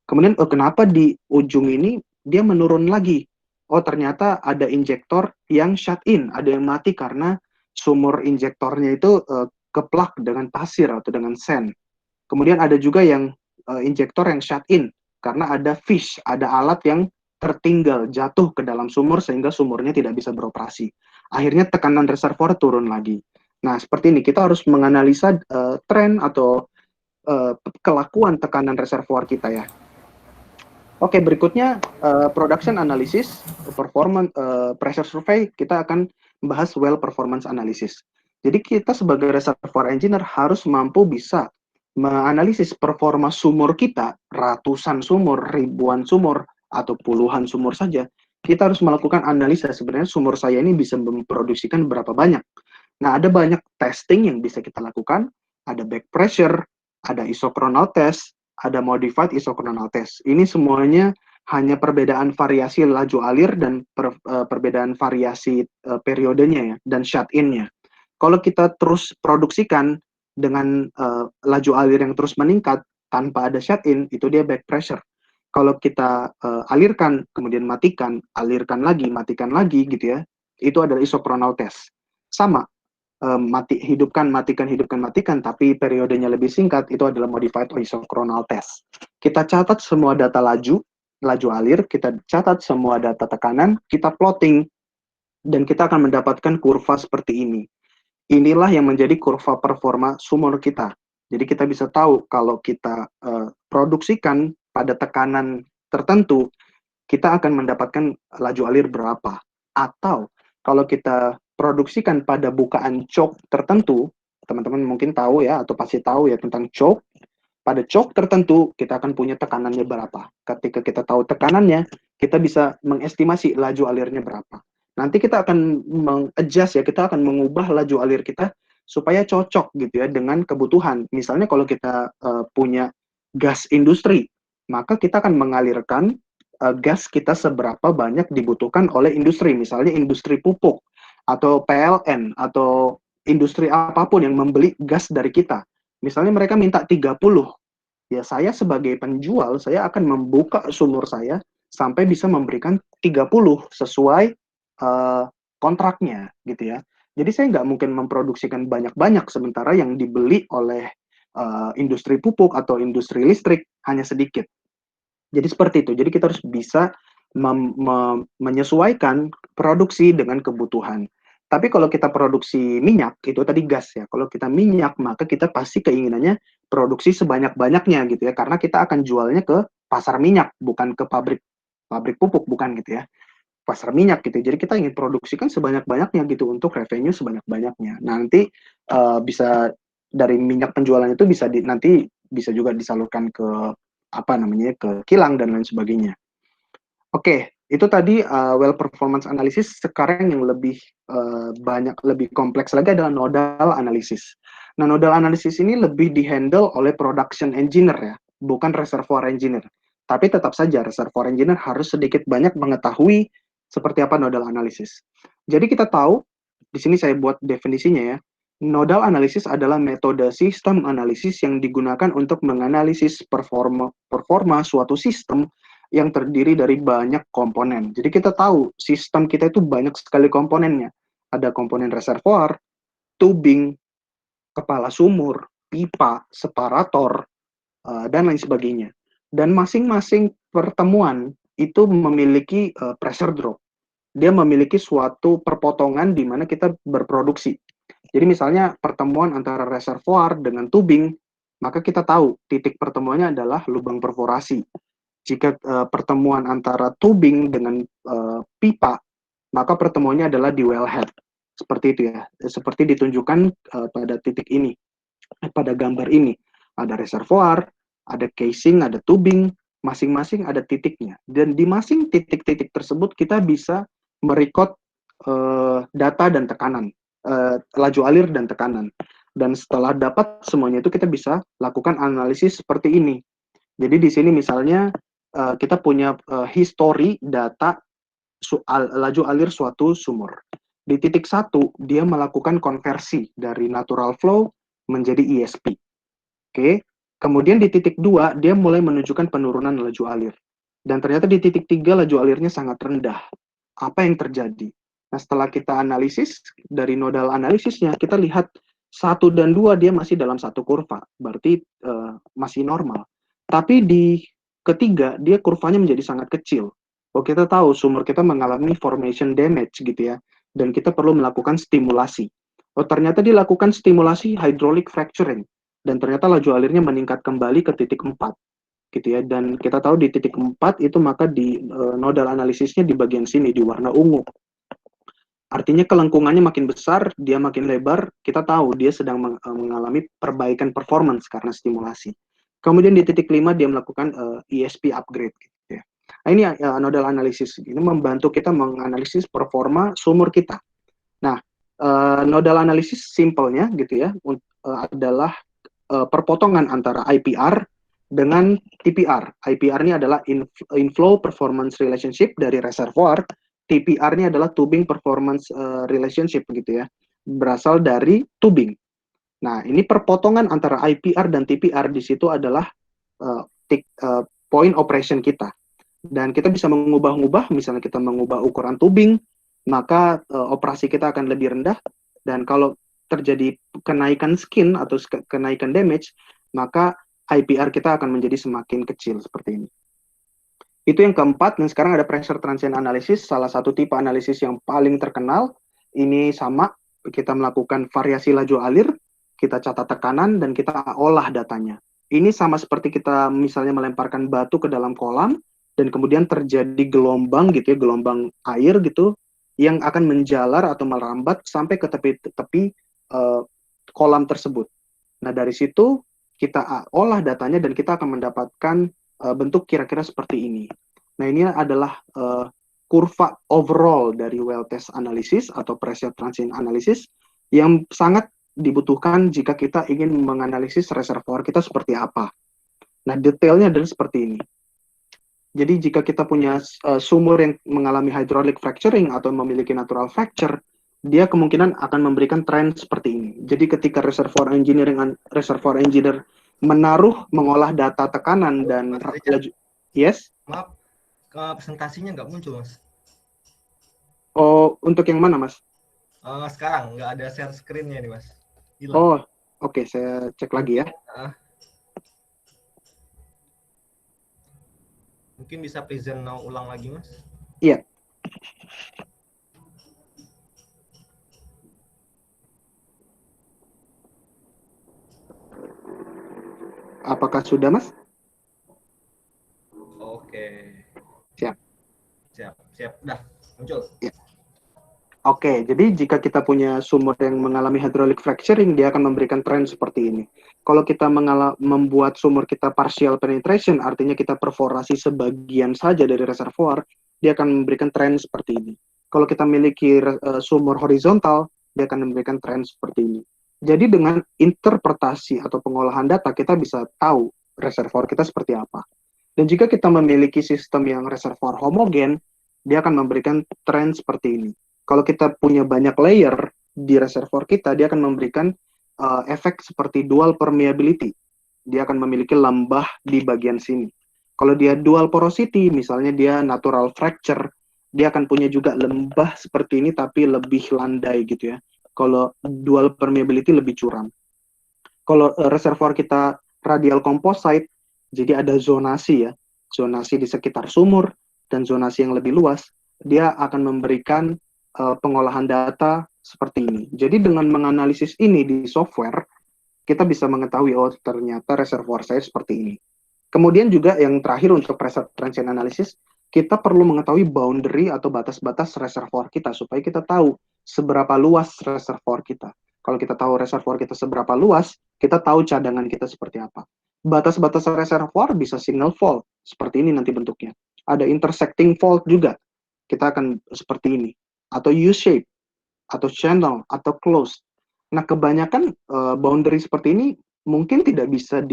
Kemudian kenapa di ujung ini dia menurun lagi? Oh ternyata ada injektor yang shut in, ada yang mati karena sumur injektornya itu keplak dengan pasir atau dengan sand. Kemudian ada juga yang injektor yang shut in karena ada fish, ada alat yang tertinggal jatuh ke dalam sumur sehingga sumurnya tidak bisa beroperasi. Akhirnya tekanan reservoir turun lagi. Nah, seperti ini kita harus menganalisa tren atau kelakuan tekanan reservoir kita ya. Oke, berikutnya production analysis, performance pressure survey, kita akan membahas well performance analysis. Jadi kita sebagai reservoir engineer harus mampu bisa menganalisis performa sumur kita, ratusan sumur, ribuan sumur, atau puluhan sumur saja. Kita harus melakukan analisa sebenarnya sumur saya ini bisa memproduksikan berapa banyak. Nah, ada banyak testing yang bisa kita lakukan, ada back pressure, ada isochronal test, ada modified isochronal test. Ini semuanya hanya perbedaan variasi laju alir dan perbedaan variasi periodenya ya, dan shut-in-nya. Kalau kita terus produksikan dengan laju alir yang terus meningkat tanpa ada shut-in, itu dia back pressure. Kalau kita alirkan, kemudian matikan, alirkan lagi, matikan lagi gitu ya, itu adalah isochronal test. Sama, hidupkan, matikan, tapi periodenya lebih singkat, itu adalah modified isochronal test. Kita catat semua data laju alir, kita catat semua data tekanan, kita plotting, dan kita akan mendapatkan kurva seperti ini. Inilah yang menjadi kurva performa sumur kita. Jadi kita bisa tahu kalau kita produksikan pada tekanan tertentu, kita akan mendapatkan laju alir berapa. Atau kalau kita produksikan pada bukaan choke tertentu, teman-teman mungkin tahu ya, atau pasti tahu ya tentang choke. Pada choke tertentu, kita akan punya tekanannya berapa. Ketika kita tahu tekanannya, kita bisa mengestimasi laju alirnya berapa. Nanti kita akan mengadjust ya, kita akan mengubah laju alir kita supaya cocok gitu ya dengan kebutuhan. Misalnya kalau kita punya gas industri, maka kita akan mengalirkan gas kita seberapa banyak dibutuhkan oleh industri, misalnya industri pupuk atau PLN atau industri apapun yang membeli gas dari kita. Misalnya mereka minta 30, ya saya sebagai penjual, saya akan membuka sumur saya sampai bisa memberikan 30 sesuai kontraknya gitu ya. Jadi saya nggak mungkin memproduksikan banyak-banyak sementara yang dibeli oleh industri pupuk atau industri listrik hanya sedikit. Jadi seperti itu. Jadi kita harus bisa menyesuaikan produksi dengan kebutuhan. Tapi kalau kita produksi minyak, itu tadi gas ya. Kalau kita minyak, maka kita pasti keinginannya produksi sebanyak-banyaknya gitu ya. Karena kita akan jualnya ke pasar minyak, bukan ke pabrik pupuk, bukan gitu ya. Pasar minyak gitu. Jadi kita ingin produksikan sebanyak-banyaknya gitu untuk revenue sebanyak-banyaknya. Nanti bisa dari minyak penjualan itu nanti bisa juga disalurkan ke apa namanya ke kilang dan lain sebagainya. Oke, itu tadi well performance analysis. Sekarang yang lebih banyak, lebih kompleks lagi adalah nodal analysis. Nah, nodal analysis ini lebih dihandle oleh production engineer ya, bukan reservoir engineer. Tapi tetap saja reservoir engineer harus sedikit banyak mengetahui seperti apa nodal analysis. Jadi kita tahu, di sini saya buat definisinya ya. Nodal analysis adalah metode sistem analisis yang digunakan untuk menganalisis performa suatu sistem yang terdiri dari banyak komponen. Jadi kita tahu sistem kita itu banyak sekali komponennya. Ada komponen reservoir, tubing, kepala sumur, pipa, separator, dan lain sebagainya. Dan masing-masing pertemuan itu memiliki pressure drop. Dia memiliki suatu perpotongan di mana kita berproduksi. Jadi misalnya pertemuan antara reservoir dengan tubing, maka kita tahu titik pertemuannya adalah lubang perforasi. Jika pertemuan antara tubing dengan pipa, maka pertemuannya adalah di wellhead. Seperti itu ya, seperti ditunjukkan pada titik ini, pada gambar ini. Ada reservoir, ada casing, ada tubing, masing-masing ada titiknya. Dan di masing titik-titik tersebut kita bisa merecord data dan tekanan, laju alir dan tekanan. Dan setelah dapat semuanya itu kita bisa lakukan analisis seperti ini. Jadi di sini misalnya kita punya history data laju alir suatu sumur. Di titik 1, dia melakukan konversi dari natural flow menjadi ESP. Oke. Kemudian di titik 2, dia mulai menunjukkan penurunan laju alir. Dan ternyata di titik 3, laju alirnya sangat rendah. Apa yang terjadi? Nah, setelah kita analisis, dari nodal analisisnya, kita lihat 1 dan 2 dia masih dalam satu kurva, berarti masih normal. Tapi di ketiga, dia kurvanya menjadi sangat kecil. Oh, kita tahu sumur kita mengalami formation damage gitu ya, dan kita perlu melakukan stimulasi. Oh, ternyata dilakukan stimulasi hydraulic fracturing, dan ternyata laju alirnya meningkat kembali ke titik 4 gitu ya. Dan kita tahu di titik 4 itu maka di nodal analisisnya di bagian sini di warna ungu. Artinya kelengkungannya makin besar, dia makin lebar, kita tahu dia sedang mengalami perbaikan performance karena stimulasi. Kemudian di titik 5 dia melakukan ESP upgrade gitu ya. Nah, ini nodal analisis ini membantu kita menganalisis performa sumur kita. Nah, nodal analisis simpelnya gitu ya adalah perpotongan antara IPR dengan TPR. IPR ini adalah inflow performance relationship dari reservoir, TPR ini adalah tubing performance relationship gitu ya, berasal dari tubing. Nah, ini perpotongan antara IPR dan TPR di situ adalah point operation kita. Dan kita bisa mengubah-ubah, misalnya kita mengubah ukuran tubing, maka operasi kita akan lebih rendah. Dan kalau terjadi kenaikan skin atau kenaikan damage, maka IPR kita akan menjadi semakin kecil seperti ini. Itu yang keempat, dan sekarang ada pressure transient analysis, salah satu tipe analisis yang paling terkenal. Ini sama, kita melakukan variasi laju alir, kita catat tekanan, dan kita olah datanya. Ini sama seperti kita misalnya melemparkan batu ke dalam kolam, dan kemudian terjadi gelombang gitu ya, gelombang air gitu, yang akan menjalar atau merambat sampai ke tepi-tepi kolam tersebut. Nah, dari situ kita olah datanya dan kita akan mendapatkan bentuk kira-kira seperti ini. Nah, ini adalah kurva overall dari well test analysis atau pressure transient analysis yang sangat dibutuhkan jika kita ingin menganalisis reservoir kita seperti apa. Nah, detailnya adalah seperti ini. Jadi jika kita punya sumur yang mengalami hydraulic fracturing atau memiliki natural fracture, dia kemungkinan akan memberikan tren seperti ini. Jadi ketika reservoir engineer mengolah data tekanan dan laju, yes. Maaf, presentasinya nggak muncul, Mas. Oh, untuk yang mana, Mas? Sekarang nggak ada share screen-nya nih, Mas. Hilang. Oh, oke, saya cek lagi ya. Mungkin bisa present now ulang lagi, Mas? Iya. Apakah sudah, Mas? Oke. Siap. Udah, muncul. Ya. Oke, jadi jika kita punya sumur yang mengalami hydraulic fracturing, dia akan memberikan tren seperti ini. Kalau kita membuat sumur kita partial penetration, artinya kita perforasi sebagian saja dari reservoir, dia akan memberikan tren seperti ini. Kalau kita memiliki sumur horizontal, dia akan memberikan tren seperti ini. Jadi dengan interpretasi atau pengolahan data, kita bisa tahu reservoir kita seperti apa. Dan jika kita memiliki sistem yang reservoir homogen, dia akan memberikan tren seperti ini. Kalau kita punya banyak layer di reservoir kita, dia akan memberikan efek seperti dual permeability. Dia akan memiliki lembah di bagian sini. Kalau dia dual porosity, misalnya dia natural fracture, dia akan punya juga lembah seperti ini, tapi lebih landai gitu ya. Kalau dual permeability lebih curam. Kalau reservoir kita radial composite, jadi ada zonasi ya, zonasi di sekitar sumur dan zonasi yang lebih luas, dia akan memberikan pengolahan data seperti ini. Jadi dengan menganalisis ini di software, kita bisa mengetahui, oh ternyata reservoir saya seperti ini. Kemudian juga yang terakhir untuk pressure transient analysis, kita perlu mengetahui boundary atau batas-batas reservoir kita, supaya kita tahu seberapa luas reservoir kita. Kalau kita tahu reservoir kita seberapa luas, kita tahu cadangan kita seperti apa. Batas-batas reservoir bisa signal fault, seperti ini nanti bentuknya. Ada intersecting fault juga, kita akan seperti ini. Atau U-shape, atau channel, atau closed. Nah, kebanyakan boundary seperti ini mungkin tidak bisa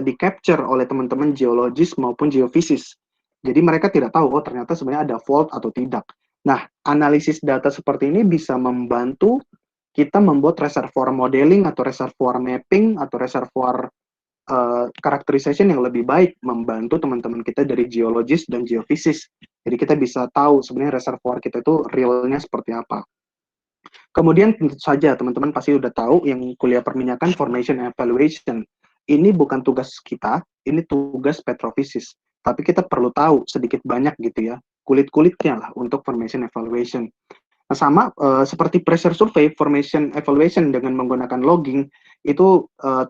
di-capture oleh teman-teman geologis maupun geofisis. Jadi mereka tidak tahu, oh ternyata sebenarnya ada fault atau tidak. Nah, analisis data seperti ini bisa membantu kita membuat reservoir modeling atau reservoir mapping atau reservoir characterization yang lebih baik, membantu teman-teman kita dari geologis dan geofisis. Jadi kita bisa tahu sebenarnya reservoir kita itu realnya seperti apa. Kemudian tentu saja teman-teman pasti udah tahu yang kuliah perminyakan formation evaluation. Ini bukan tugas kita, ini tugas petrofisis. Tapi kita perlu tahu sedikit banyak gitu ya, kulit-kulitnya lah untuk formation evaluation. Nah, sama seperti pressure survey, formation evaluation dengan menggunakan logging itu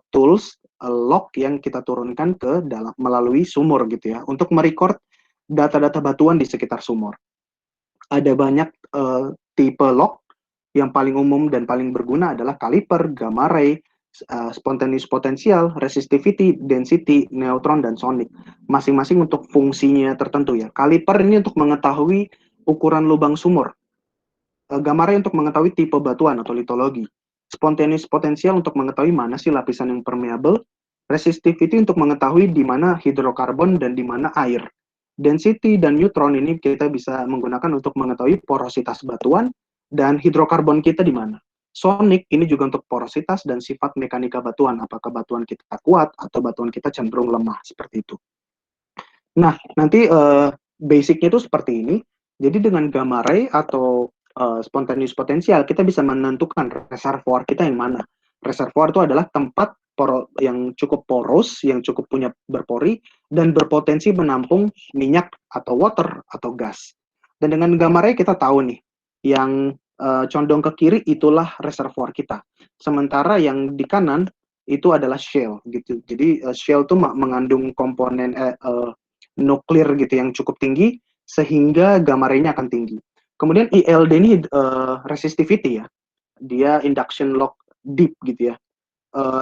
tools log yang kita turunkan ke dalam melalui sumur gitu ya untuk merecord data-data batuan di sekitar sumur. Ada banyak tipe log, yang paling umum dan paling berguna adalah kaliper, gamma ray, spontaneous potential, resistivity, density, neutron, dan sonic. Masing-masing untuk fungsinya tertentu ya. Kaliper ini untuk mengetahui ukuran lubang sumur. Gamma ray untuk mengetahui tipe batuan atau litologi. Spontaneous potential untuk mengetahui mana sih lapisan yang permeable. Resistivity untuk mengetahui di mana hidrokarbon dan di mana air. Density dan neutron ini kita bisa menggunakan untuk mengetahui porositas batuan dan hidrokarbon kita di mana. Sonic ini juga untuk porositas dan sifat mekanika batuan, apakah batuan kita kuat atau batuan kita cenderung lemah, seperti itu. Nah, nanti basicnya itu seperti ini. Jadi dengan gamma ray atau spontaneous potential, kita bisa menentukan reservoir kita yang mana. Reservoir itu adalah tempat yang cukup poros, yang cukup punya berpori, dan berpotensi menampung minyak atau water atau gas. Dan dengan gamma ray kita tahu nih, yang condong ke kiri itulah reservoir kita. Sementara yang di kanan itu adalah shale gitu. Jadi shale itu mengandung komponen nuklir gitu yang cukup tinggi sehingga gamma ray-nya akan tinggi. Kemudian ILD ini resistivity ya. Dia induction lock deep gitu ya.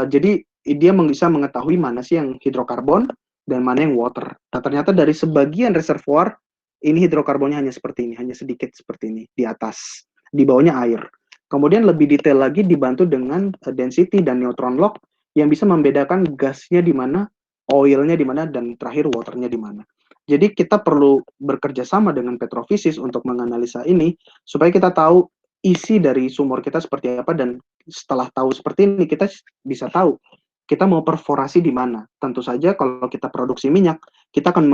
Jadi dia bisa mengetahui mana sih yang hidrokarbon dan mana yang water. Nah, ternyata dari sebagian reservoir ini hidrokarbonnya hanya seperti ini, hanya sedikit seperti ini di atas. Di bawahnya air. Kemudian lebih detail lagi dibantu dengan density dan neutron lock yang bisa membedakan gasnya di mana, oilnya di mana, dan terakhir waternya di mana. Jadi kita perlu bekerja sama dengan petrofisis untuk menganalisa ini supaya kita tahu isi dari sumur kita seperti apa, dan setelah tahu seperti ini kita bisa tahu kita mau perforasi di mana. Tentu saja kalau kita produksi minyak, kita akan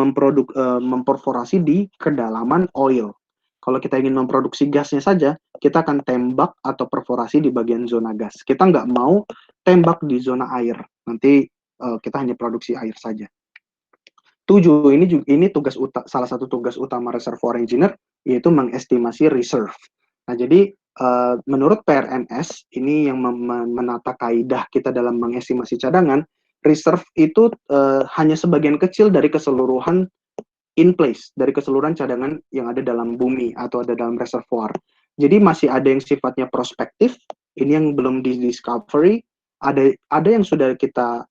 memperforasi di kedalaman oil. Kalau kita ingin memproduksi gasnya saja, kita akan tembak atau perforasi di bagian zona gas. Kita nggak mau tembak di zona air. Nanti kita hanya produksi air saja. 7, ini salah satu tugas utama reservoir engineer, yaitu mengestimasi reserve. Nah, jadi menurut PRMS, ini yang menata kaidah kita dalam mengestimasi cadangan, reserve itu hanya sebagian kecil dari keseluruhan in place, dari keseluruhan cadangan yang ada dalam bumi atau ada dalam reservoir. Jadi masih ada yang sifatnya prospektif, ini yang belum di discovery, ada yang sudah kita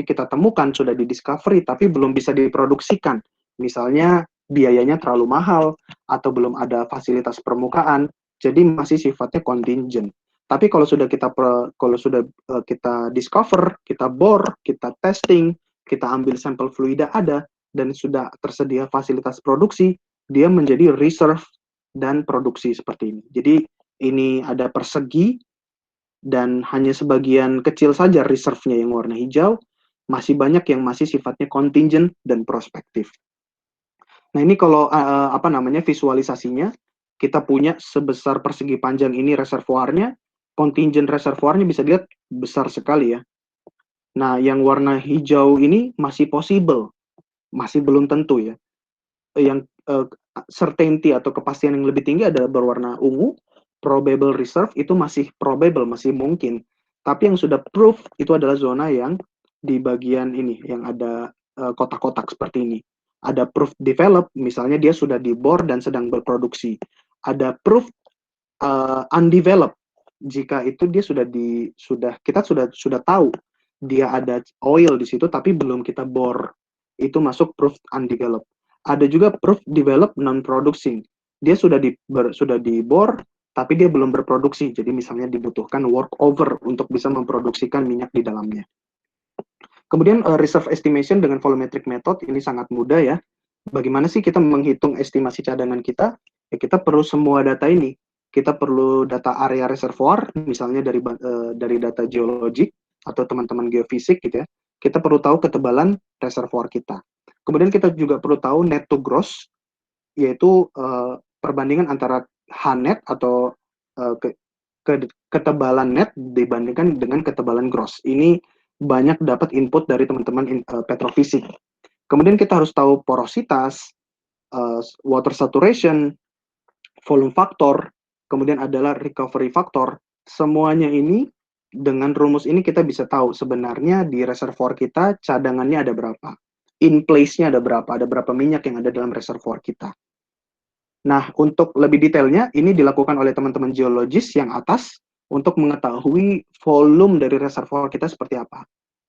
kita temukan sudah di discovery tapi belum bisa diproduksikan. Misalnya biayanya terlalu mahal atau belum ada fasilitas permukaan, jadi masih sifatnya contingent. Tapi kalau sudah kita discover, kita bore, kita testing, kita ambil sampel fluida ada dan sudah tersedia fasilitas produksi, dia menjadi reserve dan produksi seperti ini. Jadi ini ada persegi dan hanya sebagian kecil saja reserve-nya yang warna hijau, masih banyak yang masih sifatnya contingent dan prospektif. Nah, ini kalau visualisasinya, kita punya sebesar persegi panjang ini reservoirnya, contingent reservoirnya bisa dilihat besar sekali ya. Nah, yang warna hijau ini masih possible, masih belum tentu ya. Yang certainty atau kepastian yang lebih tinggi adalah berwarna ungu, probable reserve itu masih probable, masih mungkin. Tapi yang sudah proof itu adalah zona yang di bagian ini, yang ada kotak-kotak seperti ini. Ada proof develop, misalnya dia sudah dibor dan sedang berproduksi. Ada proof undeveloped, jika itu dia kita sudah tahu dia ada oil di situ tapi belum kita bor, itu masuk proof undeveloped. Ada juga proof develop non-producing, dia sudah dibor tapi dia belum berproduksi, jadi misalnya dibutuhkan workover untuk bisa memproduksikan minyak di dalamnya. Kemudian reserve estimation dengan volumetric method ini sangat mudah ya. Bagaimana sih kita menghitung estimasi cadangan kita? Ya, kita perlu semua data ini. Kita perlu data area reservoir, misalnya dari data geologik atau teman-teman geofisik gitu ya. kita perlu tahu ketebalan reservoir kita. Kemudian kita juga perlu tahu net to gross, yaitu perbandingan antara H-net atau ketebalan net dibandingkan dengan ketebalan gross. Ini banyak dapat input dari teman-teman petrofisik. Kemudian kita harus tahu porositas, water saturation, volume factor, kemudian adalah recovery factor. Semuanya ini dengan rumus ini kita bisa tahu sebenarnya di reservoir kita cadangannya ada berapa, in place-nya ada berapa minyak yang ada dalam reservoir kita. Nah, untuk lebih detailnya, ini dilakukan oleh teman-teman geologis yang atas untuk mengetahui volume dari reservoir kita seperti apa.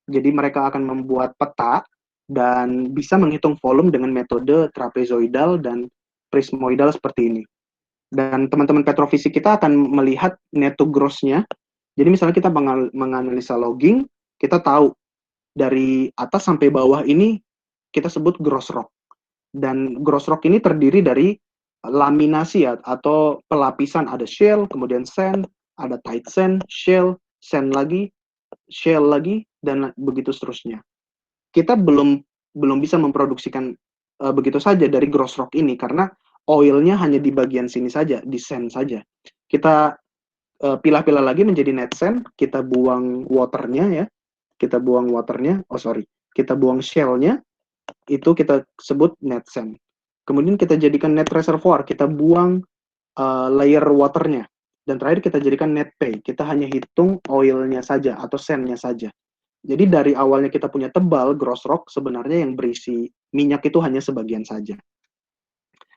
Jadi mereka akan membuat peta dan bisa menghitung volume dengan metode trapezoidal dan prismoidal seperti ini. Dan teman-teman petrofisik kita akan melihat net to gross-nya. Jadi misalnya kita menganalisa logging, kita tahu dari atas sampai bawah ini kita sebut gross rock. Dan gross rock ini terdiri dari laminasi ya, atau pelapisan, ada shale, kemudian sand, ada tight sand, shale, sand lagi, shale lagi, dan begitu seterusnya. Kita belum bisa memproduksikan begitu saja dari gross rock ini karena oilnya hanya di bagian sini saja, di sand saja. Kita pilah-pilah lagi menjadi net sand, kita buang waternya ya, kita buang shale-nya, itu kita sebut net sand. Kemudian kita jadikan net reservoir, kita buang layer waternya. Dan terakhir kita jadikan net pay, kita hanya hitung oilnya saja atau sandnya saja. Jadi dari awalnya kita punya tebal gross rock, sebenarnya yang berisi minyak itu hanya sebagian saja.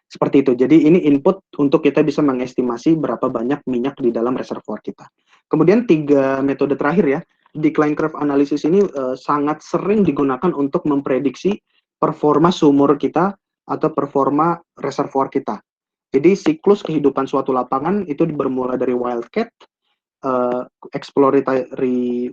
Seperti itu. Jadi ini input untuk kita bisa mengestimasi berapa banyak minyak di dalam reservoir kita. Kemudian 3 metode terakhir ya. Decline curve analysis ini sangat sering digunakan untuk memprediksi performa sumur kita atau performa reservoir kita. Jadi siklus kehidupan suatu lapangan itu bermula dari wildcat, exploratory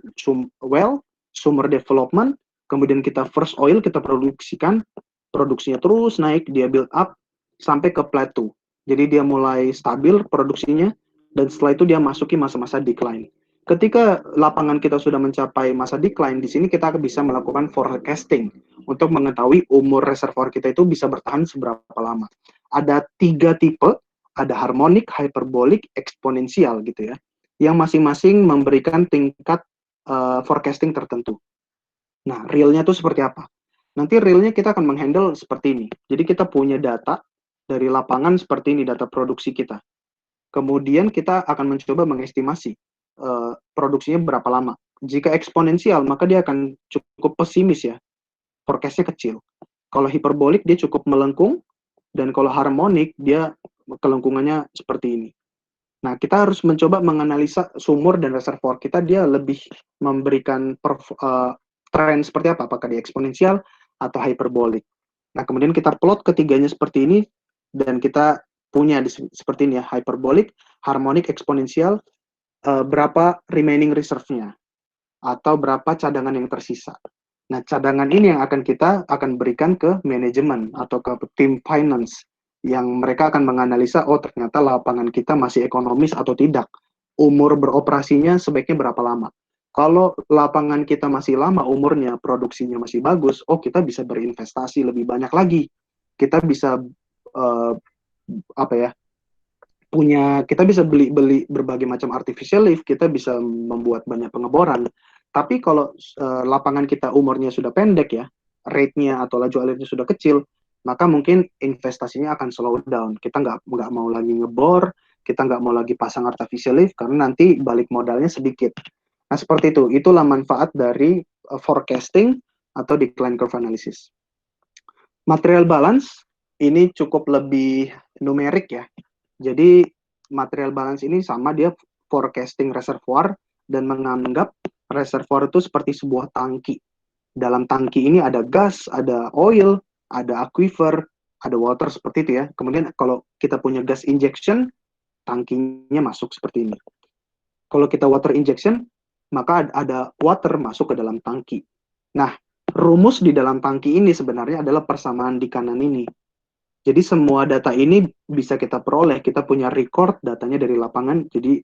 well, summer development, kemudian kita first oil, kita produksikan, produksinya terus naik, dia build up, sampai ke plateau. Jadi dia mulai stabil produksinya, dan setelah itu dia masuki masa-masa decline. Ketika lapangan kita sudah mencapai masa decline, di sini kita bisa melakukan forecasting untuk mengetahui umur reservoir kita itu bisa bertahan seberapa lama. Ada 3 tipe, ada harmonic, hyperbolic, eksponensial gitu ya, yang masing-masing memberikan tingkat forecasting tertentu. Nah, realnya itu seperti apa? Nanti realnya kita akan menghandle seperti ini. Jadi kita punya data dari lapangan seperti ini, data produksi kita. Kemudian kita akan mencoba mengestimasi produksinya berapa lama. Jika eksponensial, maka dia akan cukup pesimis ya, forecastnya kecil. Kalau hiperbolik, dia cukup melengkung, dan kalau harmonik, dia kelengkungannya seperti ini. Nah, kita harus mencoba menganalisa sumur dan reservoir kita, dia lebih memberikan tren seperti apa, apakah dia eksponensial atau hyperbolic. Nah, kemudian kita plot ketiganya seperti ini, dan kita punya seperti ini ya, hyperbolic, harmonic, eksponensial, berapa remaining reserve-nya, atau berapa cadangan yang tersisa. Nah, cadangan ini yang kita akan berikan ke manajemen atau ke tim finance, yang mereka akan menganalisa, oh ternyata lapangan kita masih ekonomis atau tidak. Umur beroperasinya sebaiknya berapa lama. Kalau lapangan kita masih lama umurnya, produksinya masih bagus, oh kita bisa berinvestasi lebih banyak lagi. Kita bisa kita bisa beli berbagai macam artificial lift, kita bisa membuat banyak pengeboran. Tapi kalau lapangan kita umurnya sudah pendek ya, rate-nya atau laju alirnya sudah kecil, maka mungkin investasinya akan slow down. Kita nggak mau lagi ngebor, kita nggak mau lagi pasang artificial lift, karena nanti balik modalnya sedikit. Nah, seperti itu. Itulah manfaat dari forecasting atau decline curve analysis. Material balance, ini cukup lebih numerik ya. Jadi, material balance ini sama, dia forecasting reservoir, dan menganggap reservoir itu seperti sebuah tangki. Dalam tangki ini ada gas, ada oil, ada aquifer, ada water, seperti itu ya. Kemudian kalau kita punya gas injection, tangkinya masuk seperti ini. Kalau kita water injection, maka ada water masuk ke dalam tangki. Nah, rumus di dalam tangki ini sebenarnya adalah persamaan di kanan ini. Jadi semua data ini bisa kita peroleh, kita punya record datanya dari lapangan, jadi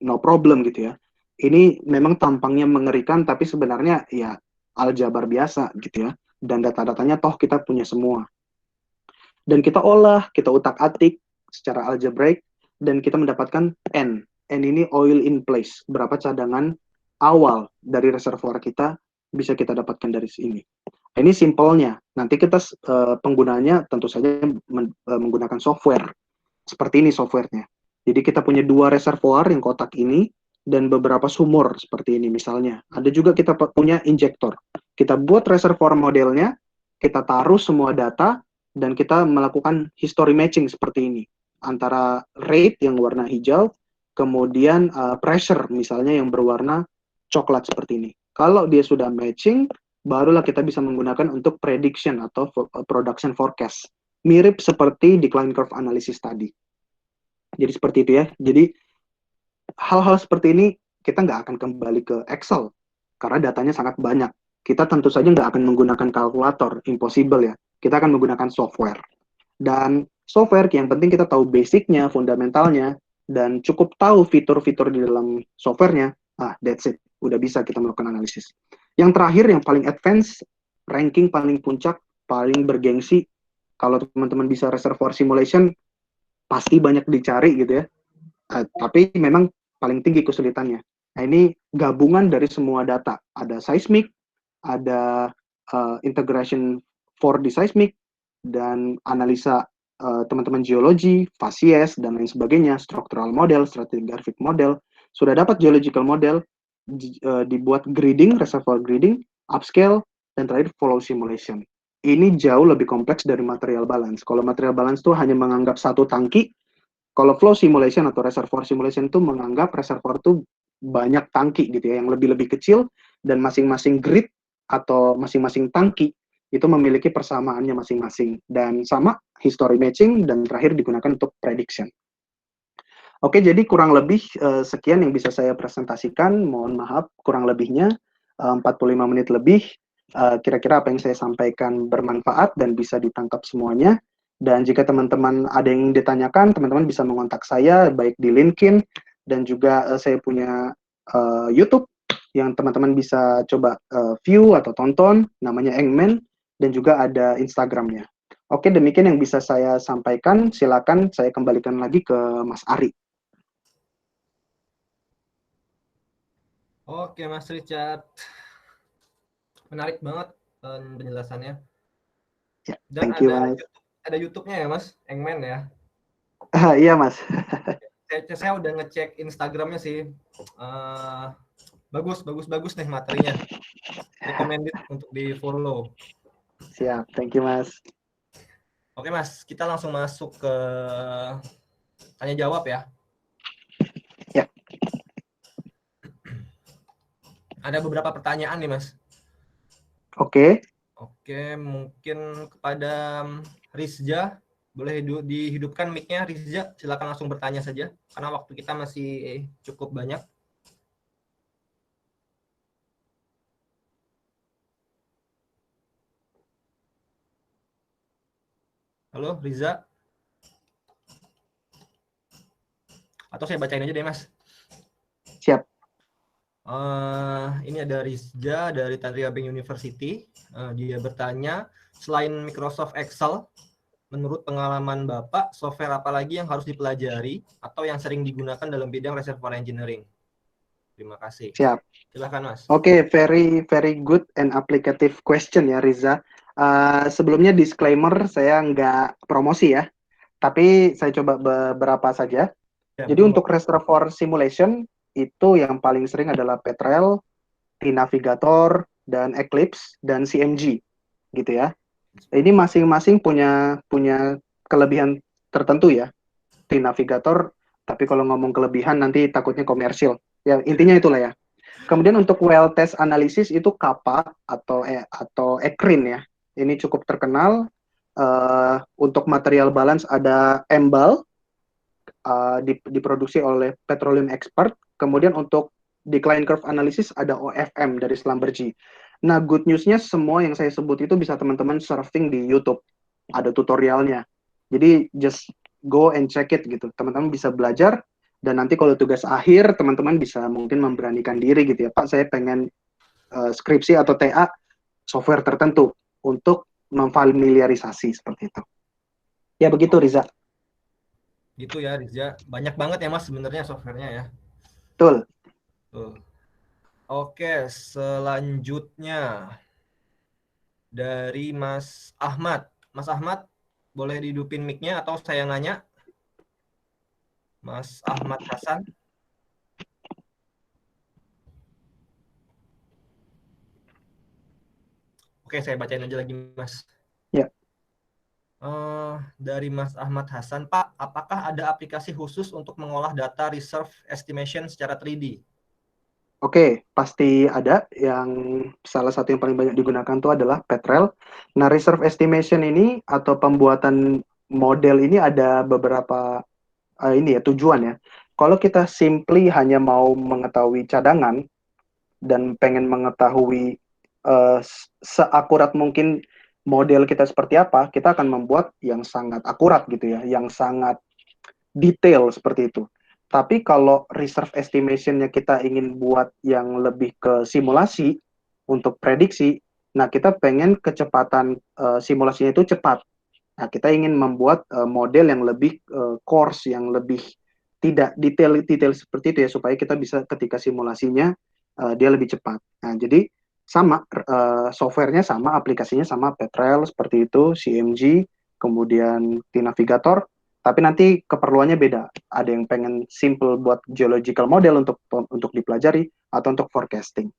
no problem gitu ya. Ini memang tampangnya mengerikan, tapi sebenarnya ya aljabar biasa gitu ya. Dan data-datanya toh kita punya semua. Dan kita olah, kita utak-atik secara algebraic, dan kita mendapatkan N. N ini oil in place, berapa cadangan awal dari reservoir kita bisa kita dapatkan dari sini. Ini simpelnya. Nanti kita penggunanya tentu saja menggunakan software. Seperti ini softwarenya. Jadi kita punya 2 reservoir yang kotak ini dan beberapa sumur seperti ini misalnya. Ada juga kita punya injektor. Kita buat reservoir modelnya, kita taruh semua data, dan kita melakukan history matching seperti ini. Antara rate yang warna hijau, kemudian pressure misalnya yang berwarna coklat seperti ini. Kalau dia sudah matching, barulah kita bisa menggunakan untuk prediction atau production forecast. Mirip seperti decline curve analysis tadi. Jadi seperti itu ya. Jadi hal-hal seperti ini kita nggak akan kembali ke Excel karena datanya sangat banyak. Kita tentu saja nggak akan menggunakan kalkulator, impossible ya. Kita akan menggunakan software. Dan software yang penting kita tahu basicnya, fundamentalnya, dan cukup tahu fitur-fitur di dalam softwarenya. That's it. Udah bisa kita melakukan analisis. Yang terakhir, yang paling advance, ranking paling puncak, paling bergengsi, kalau teman-teman bisa reservoir simulation, pasti banyak dicari gitu ya. Tapi memang paling tinggi kesulitannya. Nah, ini gabungan dari semua data. Ada seismic, ada integration for the seismic, dan analisa teman-teman geologi, facies, dan lain sebagainya, structural model, stratigraphic model. Sudah dapat geological model, dibuat grading, reservoir grading, upscale, dan terakhir flow simulation. Ini jauh lebih kompleks dari material balance. Kalau material balance itu hanya menganggap satu tangki, kalau flow simulation atau reservoir simulation itu menganggap reservoir itu banyak tangki gitu ya, yang lebih-lebih kecil, dan masing-masing grid atau masing-masing tangki itu memiliki persamaannya masing-masing. Dan sama, history matching, dan terakhir digunakan untuk prediction. Oke, jadi kurang lebih sekian yang bisa saya presentasikan. Mohon maaf, kurang lebihnya 45 menit lebih. Kira-kira apa yang saya sampaikan bermanfaat dan bisa ditangkap semuanya. Dan jika teman-teman ada yang ditanyakan, teman-teman bisa mengontak saya, baik di LinkedIn, dan juga saya punya YouTube, yang teman-teman bisa coba view atau tonton, namanya Engman, dan juga ada Instagramnya. Oke, demikian yang bisa saya sampaikan. Silakan saya kembalikan lagi ke Mas Ari. Oke, Mas Richard. Menarik banget penjelasannya. Ya, Dan thank you, Mas. ada YouTube-nya ya, Mas? Engman ya? Iya, Mas. Saya udah ngecek Instagramnya sih. Bagus nih materinya. Recommended untuk di-follow. Siap, thank you, Mas. Oke, Mas. Kita langsung masuk ke tanya jawab ya. Ya. Ada beberapa pertanyaan nih, Mas. Oke. Oke, mungkin kepada Rizja, boleh dihidupkan mic-nya, Rizja. Silakan langsung bertanya saja, karena waktu kita masih cukup banyak. Halo, Riza? Atau saya bacain aja deh, Mas. Siap. Ini ada Rizja dari Tadria Bank University. Dia bertanya, selain Microsoft Excel, menurut pengalaman Bapak, software apa lagi yang harus dipelajari atau yang sering digunakan dalam bidang reservoir engineering? Terima kasih. Siap. Silakan, Mas. Oke, very good and applicative question ya, Riza. Sebelumnya disclaimer, saya nggak promosi ya, tapi saya coba beberapa saja. Ya, jadi betul, untuk reservoir simulation, itu yang paling sering adalah Petrel, T-Navigator, dan Eclipse, dan CMG, gitu ya. Ini masing-masing punya kelebihan tertentu ya. T-Navigator, tapi kalau ngomong kelebihan nanti takutnya komersil. Ya, intinya itulah ya. Kemudian untuk well test analysis itu Kappa atau Ecrin ya. Ini cukup terkenal. Untuk material balance ada Embal, diproduksi oleh Petroleum Expert. Kemudian untuk decline curve analysis ada OFM dari Schlumberger. Nah, good news-nya semua yang saya sebut itu bisa teman-teman surfing di YouTube. Ada tutorialnya. Jadi just go and check it gitu. Teman-teman bisa belajar, dan nanti kalau tugas akhir teman-teman bisa mungkin memberanikan diri gitu ya. Pak, saya pengen skripsi atau TA software tertentu untuk memfamiliarisasi seperti itu. Ya begitu Riza. Gitu ya Riza. Banyak banget ya Mas sebenarnya softwarenya ya. Betul. Tuh. Oke, selanjutnya dari Mas Ahmad. Mas Ahmad, boleh dihidupin mic-nya atau saya nanya? Mas Ahmad Hasan. Oke, saya bacain aja lagi Mas. Ya. Dari Mas Ahmad Hasan, Pak, apakah ada aplikasi khusus untuk mengolah data reserve estimation secara 3D? Oke, pasti ada. Yang salah satu yang paling banyak digunakan itu adalah Petrel. Nah, reserve estimation ini atau pembuatan model ini ada beberapa ini ya tujuan ya. Kalau kita simply hanya mau mengetahui cadangan dan pengen mengetahui seakurat mungkin model kita seperti apa, kita akan membuat yang sangat akurat gitu ya, yang sangat detail seperti itu. Tapi kalau reserve estimation-nya kita ingin buat yang lebih ke simulasi untuk prediksi, nah kita pengen kecepatan simulasinya itu cepat. Nah, kita ingin membuat model yang lebih coarse, yang lebih tidak detail-detail seperti itu ya, supaya kita bisa ketika simulasinya dia lebih cepat. Nah, jadi sama softwarenya sama, aplikasinya sama, Petrel seperti itu, CMG, kemudian T-Navigator, tapi nanti keperluannya beda. Ada yang pengen simple buat geological model untuk dipelajari atau untuk forecasting.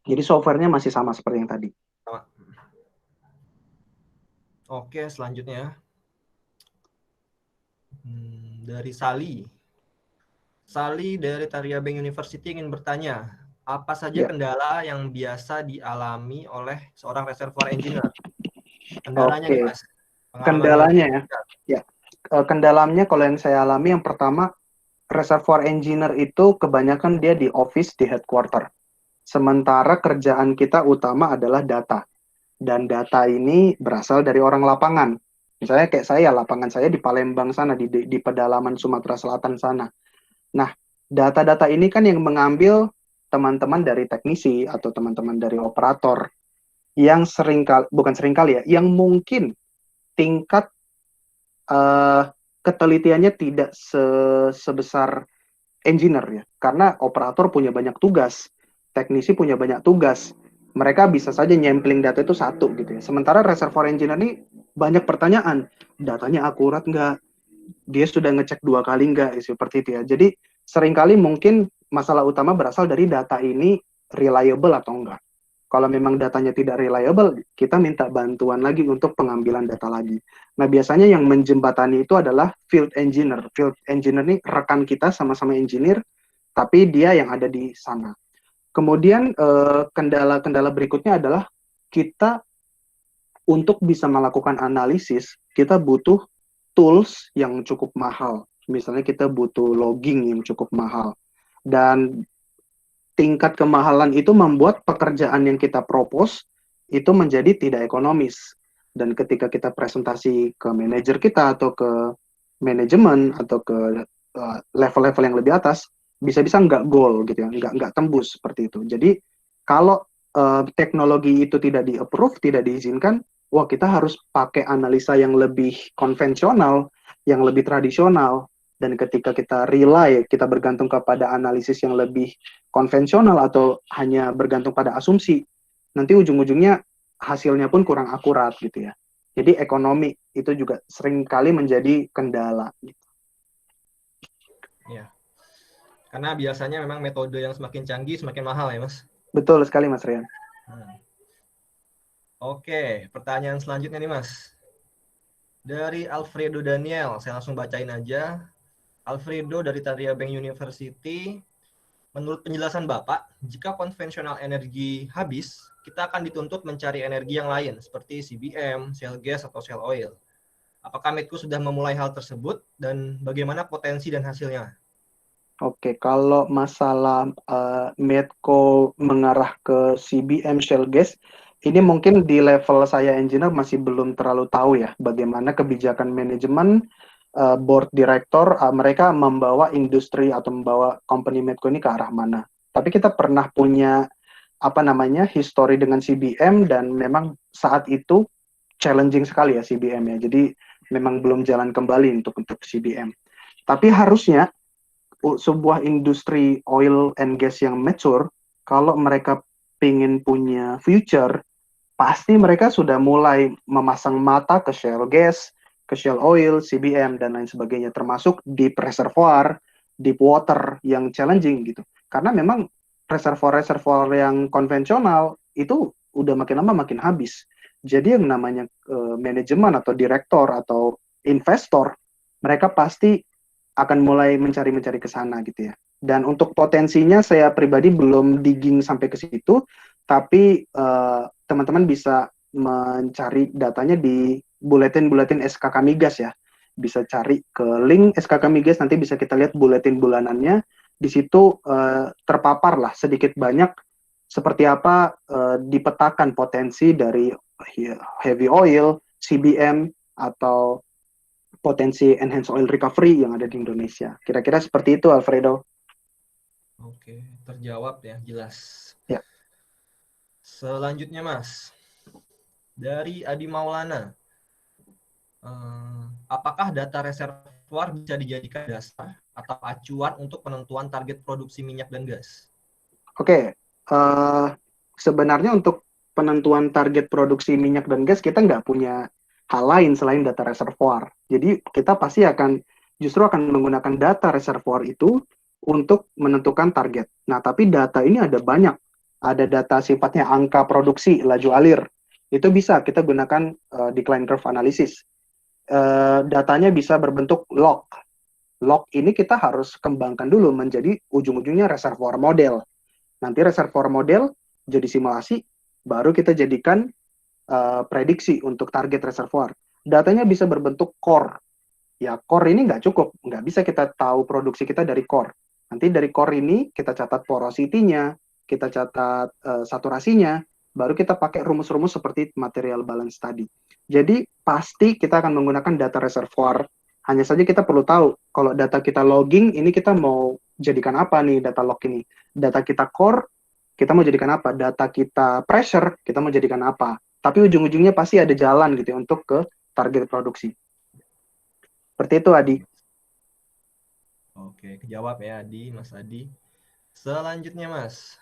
Jadi softwarenya masih sama seperti yang tadi. Sama. Oke, selanjutnya dari Sali. Sali dari Tariabeng University ingin bertanya, apa saja kendala yang biasa dialami oleh seorang reservoir engineer? Kendalanya nih Mas. Kendalanya ya. Kendalanya kalau yang saya alami yang pertama, reservoir engineer itu kebanyakan dia di office, di headquarter. Sementara kerjaan kita utama adalah data. Dan data ini berasal dari orang lapangan. Misalnya kayak saya, lapangan saya di Palembang sana, di pedalaman Sumatera Selatan sana. Nah, data-data ini kan yang mengambil teman-teman dari teknisi atau teman-teman dari operator yang bukan seringkali ya, yang mungkin tingkat ketelitiannya tidak sebesar engineer ya, karena operator punya banyak tugas, teknisi punya banyak tugas, mereka bisa saja nyempling data itu satu gitu ya. Sementara reservoir engineer ini banyak pertanyaan, datanya akurat nggak, dia sudah ngecek 2 kali nggak, seperti itu ya. Jadi seringkali mungkin masalah utama berasal dari data ini reliable atau enggak. Kalau memang datanya tidak reliable, kita minta bantuan lagi untuk pengambilan data lagi. Nah, biasanya yang menjembatani itu adalah field engineer. Field engineer ini rekan kita, sama-sama engineer, tapi dia yang ada di sana. Kemudian kendala-kendala berikutnya adalah kita untuk bisa melakukan analisis, kita butuh tools yang cukup mahal. Misalnya kita butuh logging yang cukup mahal. Dan tingkat kemahalan itu membuat pekerjaan yang kita propose itu menjadi tidak ekonomis. Dan ketika kita presentasi ke manajer kita atau ke manajemen atau ke level-level yang lebih atas, bisa-bisa nggak goal gitu ya, nggak tembus seperti itu. Jadi kalau teknologi itu tidak di-approve, tidak diizinkan, wah kita harus pakai analisa yang lebih konvensional, yang lebih tradisional. Dan ketika kita rely, kita bergantung kepada analisis yang lebih konvensional atau hanya bergantung pada asumsi, nanti ujung-ujungnya hasilnya pun kurang akurat gitu ya. Jadi ekonomi itu juga seringkali menjadi kendala. Ya. Karena biasanya memang metode yang semakin canggih semakin mahal ya Mas. Betul sekali Mas Rian. Oke, pertanyaan selanjutnya nih Mas. Dari Alfredo Daniel, saya langsung bacain aja. Alfredo dari Tariabeng University, menurut penjelasan Bapak, jika konvensional energi habis, kita akan dituntut mencari energi yang lain, seperti CBM, shale gas, atau shale oil. Apakah Medco sudah memulai hal tersebut, dan bagaimana potensi dan hasilnya? Oke, kalau masalah Medco mengarah ke CBM shale gas, ini mungkin di level saya engineer masih belum terlalu tahu ya bagaimana kebijakan manajemen board director mereka membawa industri atau membawa company Medco ini ke arah mana. Tapi kita pernah punya history dengan CBM, dan memang saat itu challenging sekali ya CBM ya. Jadi memang belum jalan kembali untuk CBM. Tapi harusnya sebuah industri oil and gas yang mature, kalau mereka ingin punya future, pasti mereka sudah mulai memasang mata ke shale gas, ke shale oil, CBM, dan lain sebagainya, termasuk deep reservoir, deep water yang challenging gitu. Karena memang reservoir-reservoir yang konvensional itu udah makin lama makin habis. Jadi yang namanya manajemen atau direktor atau investor, mereka pasti akan mulai mencari-mencari ke sana gitu ya. Dan untuk potensinya saya pribadi belum digging sampai ke situ, tapi teman-teman bisa mencari datanya di buletin-buletin SKK Migas ya. Bisa cari ke link SKK Migas, nanti bisa kita lihat buletin bulanannya. Di situ terpapar lah sedikit banyak seperti apa dipetakan potensi dari heavy oil, CBM, atau potensi enhanced oil recovery yang ada di Indonesia. Kira-kira seperti itu, Alfredo. Oke, terjawab ya, jelas. Ya. Selanjutnya, Mas. Dari Adi Maulana. Apakah data reservoir bisa dijadikan dasar atau acuan untuk penentuan target produksi minyak dan gas? Oke, sebenarnya untuk penentuan target produksi minyak dan gas kita nggak punya hal lain selain data reservoir. Jadi kita pasti justru akan menggunakan data reservoir itu untuk menentukan target. Nah, tapi data ini ada banyak. Ada data sifatnya angka produksi, laju alir. Itu bisa kita gunakan decline curve analysis. Datanya bisa berbentuk log. Log ini kita harus kembangkan dulu menjadi ujung-ujungnya reservoir model. Nanti reservoir model jadi simulasi, baru kita jadikan prediksi untuk target reservoir. Datanya bisa berbentuk core. Ya, core ini nggak cukup. Nggak bisa kita tahu produksi kita dari core. Nanti dari core ini kita catat porosity-nya, kita catat saturasinya, baru kita pakai rumus-rumus seperti material balance tadi. Jadi pasti kita akan menggunakan data reservoir. Hanya saja kita perlu tahu, kalau data kita logging, ini kita mau jadikan apa nih data log ini. Data kita core, kita mau jadikan apa. Data kita pressure, kita mau jadikan apa. Tapi ujung-ujungnya pasti ada jalan gitu ya, untuk ke target produksi. Seperti itu, Adi. Oke, kejawab ya Adi, Mas Adi. Selanjutnya, Mas.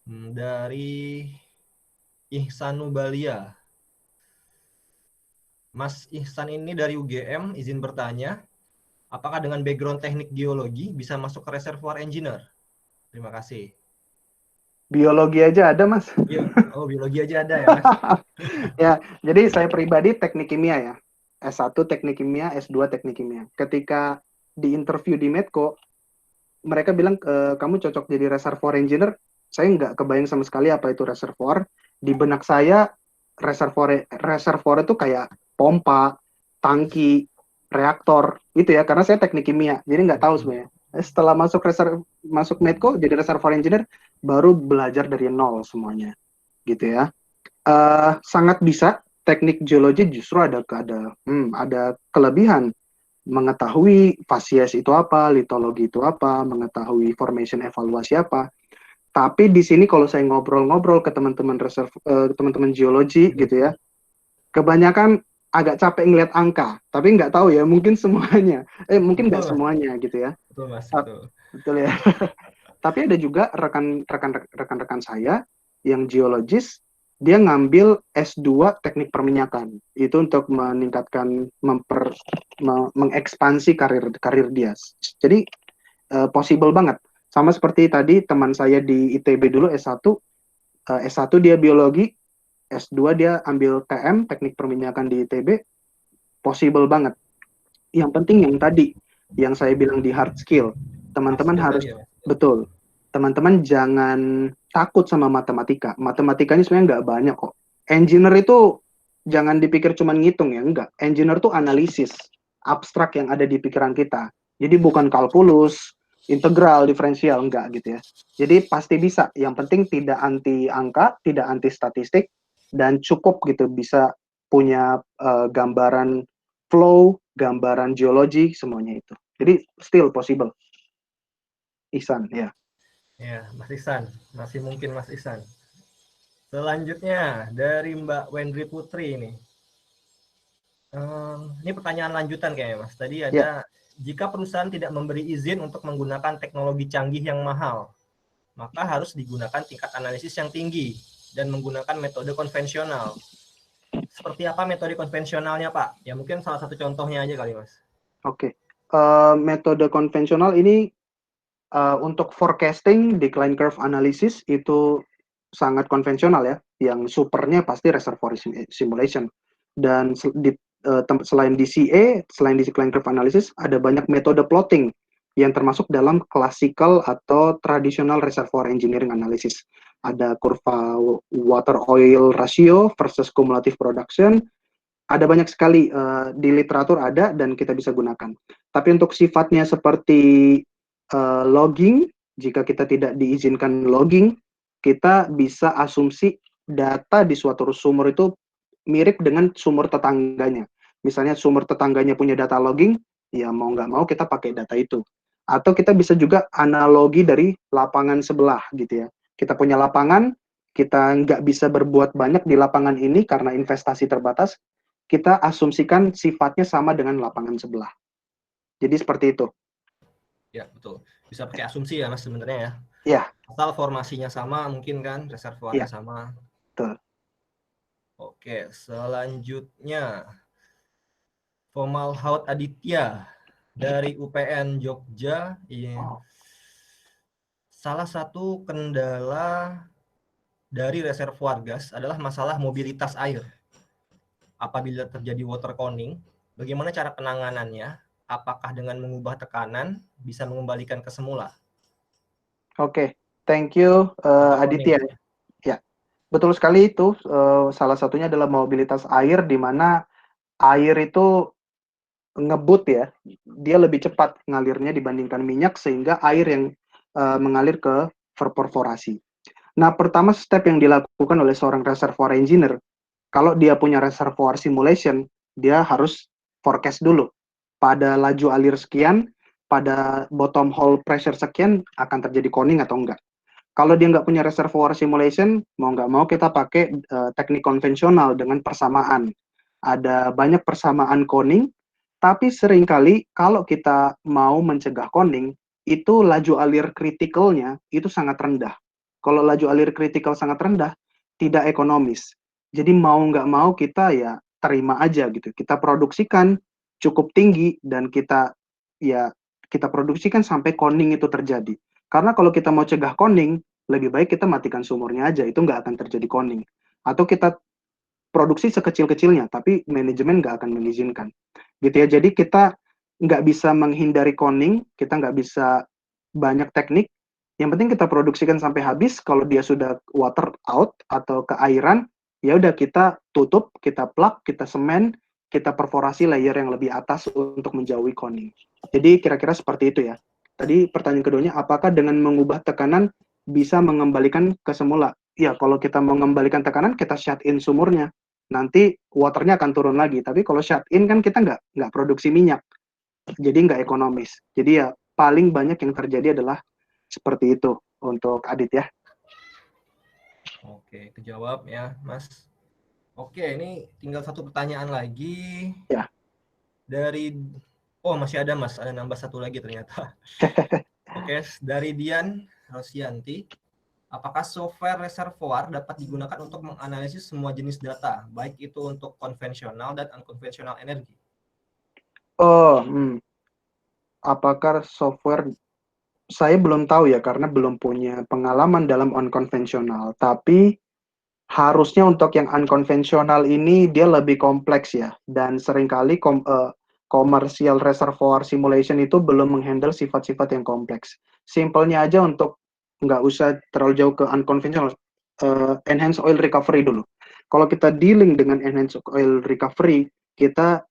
Dari Ihsanubalia. Mas Ihsan ini dari UGM, izin bertanya, apakah dengan background teknik geologi bisa masuk ke reservoir engineer? Terima kasih. Biologi aja ada, Mas. Oh, biologi aja ada ya, Mas? Ya, jadi saya pribadi teknik kimia ya. S1 teknik kimia, S2 teknik kimia. Ketika di interview di Medco, mereka bilang, kamu cocok jadi reservoir engineer. Saya nggak kebayang sama sekali apa itu reservoir. Di benak saya, reservoir itu kayak pompa, tangki, reaktor, gitu ya. Karena saya teknik kimia, jadi nggak tahu sebenarnya. Setelah masuk Medco jadi reservoir engineer, baru belajar dari nol semuanya, gitu ya. Sangat bisa. Teknik geologi justru ada kelebihan mengetahui fasies itu apa, litologi itu apa, mengetahui formation evaluasi apa. Tapi di sini kalau saya ngobrol-ngobrol ke teman-teman geologi gitu ya, kebanyakan agak capek ngeliat angka, tapi nggak tahu ya, mungkin semuanya, mungkin nggak semuanya gitu ya. Betul, Mas, betul. Betul ya. Tapi ada juga rekan-rekan saya yang geologis, dia ngambil S2 teknik perminyakan. Itu untuk meningkatkan, mengekspansi karir dia. Jadi possible banget. Sama seperti tadi teman saya di ITB dulu S1, S1 dia biologi, S2 dia ambil TM, teknik perminyakan di ITB, possible banget. Yang penting yang tadi, yang saya bilang di hard skill, teman-teman harus, betul, teman-teman jangan takut sama matematika. Matematikanya sebenarnya nggak banyak kok. Engineer itu jangan dipikir cuma ngitung ya, enggak. Engineer itu analisis abstrak yang ada di pikiran kita. Jadi bukan kalkulus, integral, diferensial, enggak gitu ya. Jadi pasti bisa. Yang penting tidak anti angka, tidak anti statistik, dan cukup gitu bisa punya gambaran flow, gambaran geologi, semuanya itu. Jadi still possible. Ihsan, ya. Ya, Mas Ihsan. Masih mungkin Mas Ihsan. Selanjutnya dari Mbak Wendri Putri ini. Ini pertanyaan lanjutan kayaknya Mas. Tadi Ya, ada, jika perusahaan tidak memberi izin untuk menggunakan teknologi canggih yang mahal, maka harus digunakan tingkat analisis yang tinggi dan menggunakan metode konvensional. Seperti apa metode konvensionalnya Pak? Ya mungkin salah satu contohnya aja kali Mas. oke. Metode konvensional ini untuk forecasting decline curve analysis itu sangat konvensional ya. Yang supernya pasti reservoir simulation. Dan selain DCA, selain decline curve analysis, ada banyak metode plotting yang termasuk dalam classical atau traditional reservoir engineering analysis. Ada kurva water oil ratio versus cumulative production. Ada banyak sekali di literatur ada dan kita bisa gunakan. Tapi untuk sifatnya seperti logging, jika kita tidak diizinkan logging, kita bisa asumsi data di suatu sumur itu mirip dengan sumur tetangganya. Misalnya sumur tetangganya punya data logging, ya mau nggak mau kita pakai data itu. Atau kita bisa juga analogi dari lapangan sebelah gitu ya. Kita punya lapangan, kita nggak bisa berbuat banyak di lapangan ini karena investasi terbatas, kita asumsikan sifatnya sama dengan lapangan sebelah. Jadi seperti itu. Ya, betul. Bisa pakai asumsi ya Mas sebenarnya ya. Ya, Asal formasinya sama mungkin kan, reservoirnya ya, sama. betul. Oke, selanjutnya Fomalhaut Aditya dari UPN Jogja. Salah satu kendala dari reservoir gas adalah masalah mobilitas air. Apabila terjadi water cowning, bagaimana cara penanganannya? Apakah dengan mengubah tekanan bisa mengembalikan ke semula? Oke, thank you Water cowning. Aditya. Ya, betul sekali itu. Salah satunya adalah mobilitas air, di mana air itu ngebut ya, dia lebih cepat ngalirnya dibandingkan minyak, sehingga air yang mengalir ke perforasi. Nah, pertama step yang dilakukan oleh seorang reservoir engineer, kalau dia punya reservoir simulation, dia harus forecast dulu. Pada laju alir sekian, pada bottom hole pressure sekian, akan terjadi cowning atau enggak. Kalau dia nggak punya reservoir simulation, mau nggak mau kita pakai teknik konvensional dengan persamaan. Ada banyak persamaan cowning, tapi seringkali kalau kita mau mencegah cowning, itu laju alir kritikalnya itu sangat rendah. Kalau laju alir kritikal sangat rendah, tidak ekonomis. Jadi mau nggak mau kita ya terima aja gitu. Kita produksikan cukup tinggi dan ya kita produksikan sampai cowning itu terjadi. Karena kalau kita mau cegah cowning, lebih baik kita matikan sumurnya aja, itu nggak akan terjadi cowning. Atau kita produksi sekecil-kecilnya, tapi manajemen nggak akan mengizinkan. Gitu ya, jadi kita nggak bisa menghindari cowning, kita nggak bisa banyak teknik, yang penting kita produksikan sampai habis. Kalau dia sudah water out atau keairan, ya udah kita tutup, kita plug, kita semen, kita perforasi layer yang lebih atas untuk menjauhi cowning. Jadi kira-kira seperti itu ya. Tadi pertanyaan keduanya, apakah dengan mengubah tekanan bisa mengembalikan ke semula? Ya, kalau kita mengembalikan tekanan, kita shut in sumurnya. Nanti waternya akan turun lagi. Tapi kalau shut in kan kita nggak produksi minyak. Jadi nggak ekonomis. Jadi ya paling banyak yang terjadi adalah seperti itu untuk Adit ya. Oke, kejawab ya, Mas. Oke, ini tinggal satu pertanyaan lagi. Ya. Dari, oh masih ada Mas, ada nambah satu lagi ternyata. Oke, dari Dian Rosianti. Apakah software reservoir dapat digunakan untuk menganalisis semua jenis data, baik itu untuk konvensional dan unkonvensional energi? Oh, apakah software, saya belum tahu ya karena belum punya pengalaman dalam unkonvensional. Tapi harusnya untuk yang unkonvensional ini dia lebih kompleks ya. Dan seringkali commercial reservoir simulation itu belum menghandle sifat-sifat yang kompleks. Simpelnya aja untuk nggak usah terlalu jauh ke unconventional, enhanced oil recovery dulu. Kalau kita dealing dengan enhanced oil recovery, kita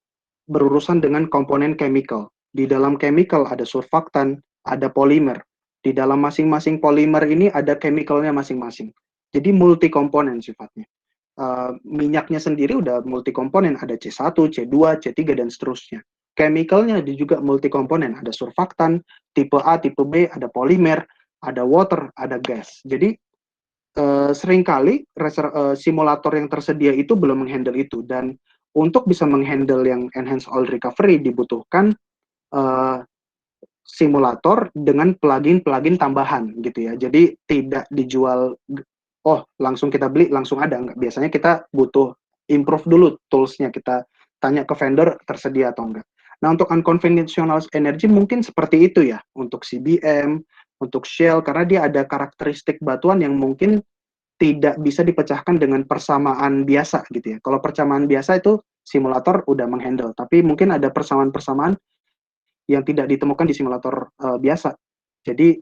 berurusan dengan komponen chemical. Di dalam chemical ada surfaktan, ada polimer. Di dalam masing-masing polimer ini ada chemicalnya masing-masing. Jadi multi komponen sifatnya. Minyaknya sendiri udah multi komponen, ada C1, C2, C3 dan seterusnya. Chemicalnya juga multi komponen, ada surfaktan, tipe A, tipe B, ada polimer, ada water, ada gas. Jadi seringkali simulator yang tersedia itu belum menghandle itu, dan untuk bisa menghandle yang enhanced oil recovery dibutuhkan uh, simulator dengan plugin-plugin tambahan gitu ya. Jadi tidak dijual, oh langsung kita beli langsung ada, enggak. Biasanya kita butuh improve dulu toolsnya, kita tanya ke vendor tersedia atau enggak. Nah, untuk unconventional energy mungkin seperti itu ya, untuk CBM, untuk Shell, karena dia ada karakteristik batuan yang mungkin tidak bisa dipecahkan dengan persamaan biasa gitu ya. Kalau persamaan biasa itu simulator udah menghandle, tapi mungkin ada persamaan-persamaan yang tidak ditemukan di simulator biasa. Jadi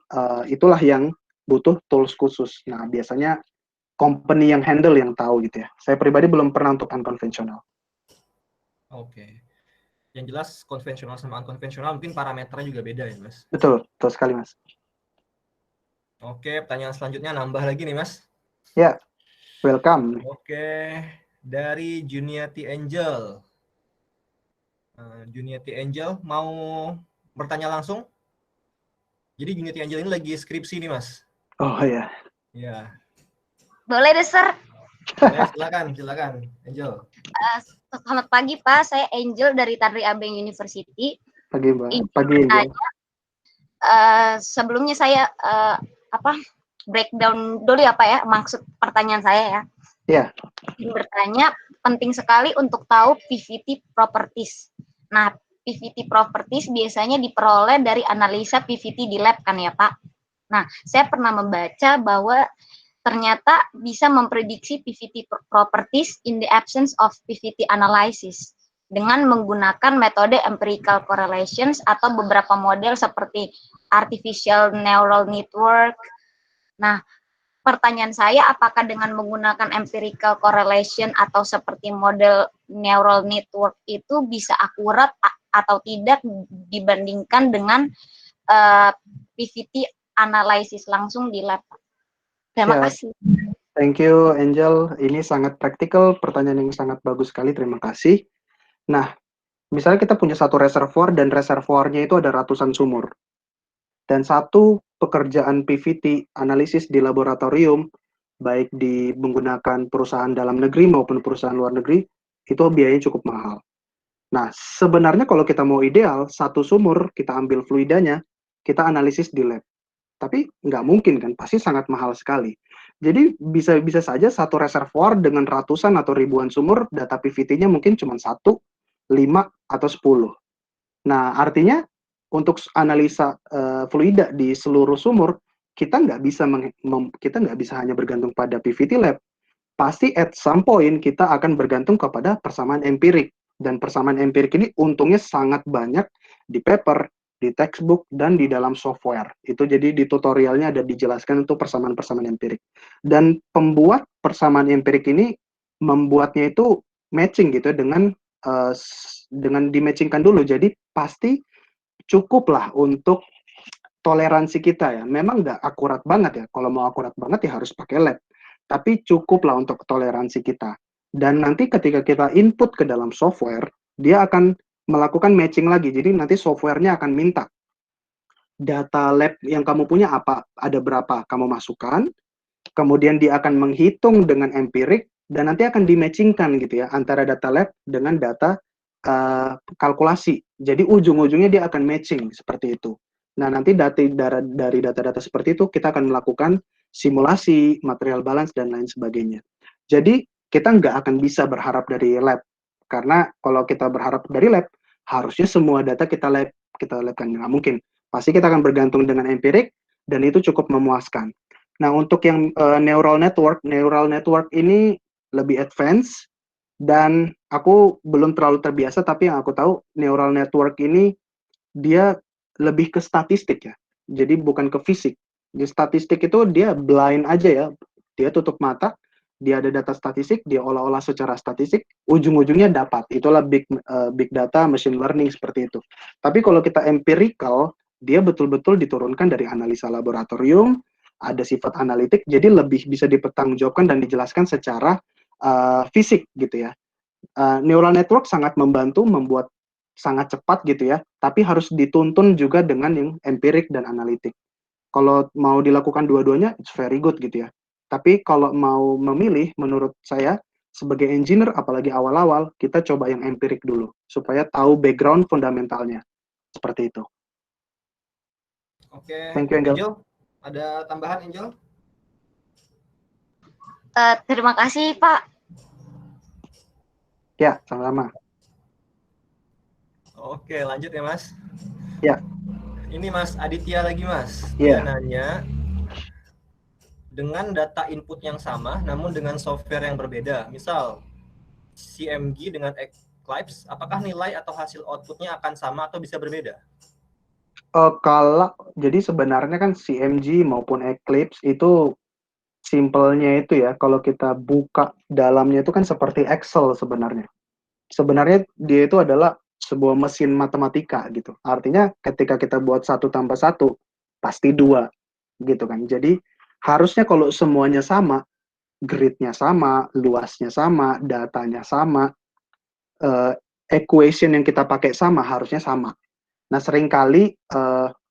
itulah yang butuh tools khusus. Nah, biasanya company yang handle yang tahu gitu ya. Saya pribadi belum pernah untuk unconventional. Oke. Yang jelas konvensional sama unconventional mungkin parameternya juga beda ya, Mas? Betul sekali, Mas. Oke, pertanyaan selanjutnya nambah lagi nih, Mas. Ya, welcome. Oke, dari Juniati Angel. Juniati Angel mau bertanya langsung? Jadi Juniati Angel ini lagi skripsi nih, Mas. Oh ya. Ya. Boleh deh, Sir. Boleh, silakan Angel. Selamat pagi, Pak. Saya Angel dari Tanri Abeng University. Pagi, Mbak. Pagi, Angel. Sebelumnya saya breakdown dulu ya, Pak ya, maksud pertanyaan saya ya. Ya. Bertanya, penting sekali untuk tahu PVT properties. Nah, PVT properties biasanya diperoleh dari analisa PVT di lab kan ya, Pak? Nah, saya pernah membaca bahwa ternyata bisa memprediksi PVT properties in the absence of PVT analysis dengan menggunakan metode empirical correlations atau beberapa model seperti artificial neural network. Nah, pertanyaan saya, apakah dengan menggunakan empirical correlation atau seperti model neural network itu bisa akurat atau tidak dibandingkan dengan PVT analisis langsung di lab? Terima kasih. Thank you, Angel. Ini sangat praktikal, pertanyaan yang sangat bagus sekali. Terima kasih. Nah, misalnya kita punya satu reservoir dan reservoirnya itu ada ratusan sumur. Dan satu pekerjaan PVT analisis di laboratorium, baik menggunakan perusahaan dalam negeri maupun perusahaan luar negeri, itu biayanya cukup mahal. Nah, sebenarnya kalau kita mau ideal, satu sumur kita ambil fluidanya, kita analisis di lab. Tapi nggak mungkin kan, pasti sangat mahal sekali. Jadi bisa saja satu reservoir dengan ratusan atau ribuan sumur, data PVT-nya mungkin cuma 1, 5, atau 10. Nah, artinya untuk analisa fluida di seluruh sumur, kita nggak bisa hanya bergantung pada PVT lab. Pasti at some point kita akan bergantung kepada persamaan empirik. Dan persamaan empirik ini untungnya sangat banyak di paper, di textbook, dan di dalam software. Itu jadi di tutorialnya ada dijelaskan untuk persamaan-persamaan empirik. Dan pembuat persamaan empirik ini membuatnya itu matching gitu dengan dimatchingkan dulu. Jadi pasti cukuplah untuk toleransi kita ya. Memang nggak akurat banget ya. Kalau mau akurat banget ya harus pakai lab. Tapi cukuplah untuk toleransi kita. Dan nanti ketika kita input ke dalam software, dia akan melakukan matching lagi. Jadi nanti softwarenya akan minta data lab yang kamu punya apa, ada berapa kamu masukkan, kemudian dia akan menghitung dengan empirik, dan nanti akan dimatchingkan gitu ya, antara data lab dengan data kalkulasi. Jadi ujung-ujungnya dia akan matching seperti itu. Nah, nanti dari data-data seperti itu, kita akan melakukan simulasi, material balance, dan lain sebagainya. Jadi, kita nggak akan bisa berharap dari lab. Karena kalau kita berharap dari lab, harusnya semua data kita labkan. Nggak mungkin. Pasti kita akan bergantung dengan empirik, dan itu cukup memuaskan. Nah, untuk yang neural network ini lebih advance, dan aku belum terlalu terbiasa, tapi yang aku tahu neural network ini dia lebih ke statistik ya. Jadi bukan ke fisik. Di statistik itu dia blind aja ya. Dia tutup mata, dia ada data statistik, dia olah-olah secara statistik, ujung-ujungnya dapat. Itulah big data, machine learning seperti itu. Tapi kalau kita empirical, dia betul-betul diturunkan dari analisa laboratorium, ada sifat analitik, jadi lebih bisa dipertanggungjawabkan dan dijelaskan secara fisik gitu ya. Neural network sangat membantu membuat sangat cepat gitu ya, tapi harus dituntun juga dengan yang empirik dan analitik. Kalau mau dilakukan dua-duanya, it's very good gitu ya. Tapi kalau mau memilih, menurut saya, sebagai engineer, apalagi awal-awal, kita coba yang empirik dulu, supaya tahu background fundamentalnya. Seperti itu. Oke, Thank you, Angel. Angel, ada tambahan Angel? Terima kasih, Pak. Ya, sama-sama. Oke, lanjut ya Mas. Ya. Ini Mas Aditya lagi Mas. Ya. Dia nanya, dengan data input yang sama, namun dengan software yang berbeda, misal CMG dengan Eclipse, apakah nilai atau hasil outputnya akan sama atau bisa berbeda? Jadi sebenarnya kan CMG maupun Eclipse itu simpelnya itu ya, kalau kita buka dalamnya itu kan seperti Excel sebenarnya. Sebenarnya dia itu adalah sebuah mesin matematika gitu. Artinya ketika kita buat 1+1 pasti 2 gitu kan. Jadi harusnya kalau semuanya sama, grid-nya sama, luasnya sama, datanya sama, equation yang kita pakai sama, harusnya sama. Nah, seringkali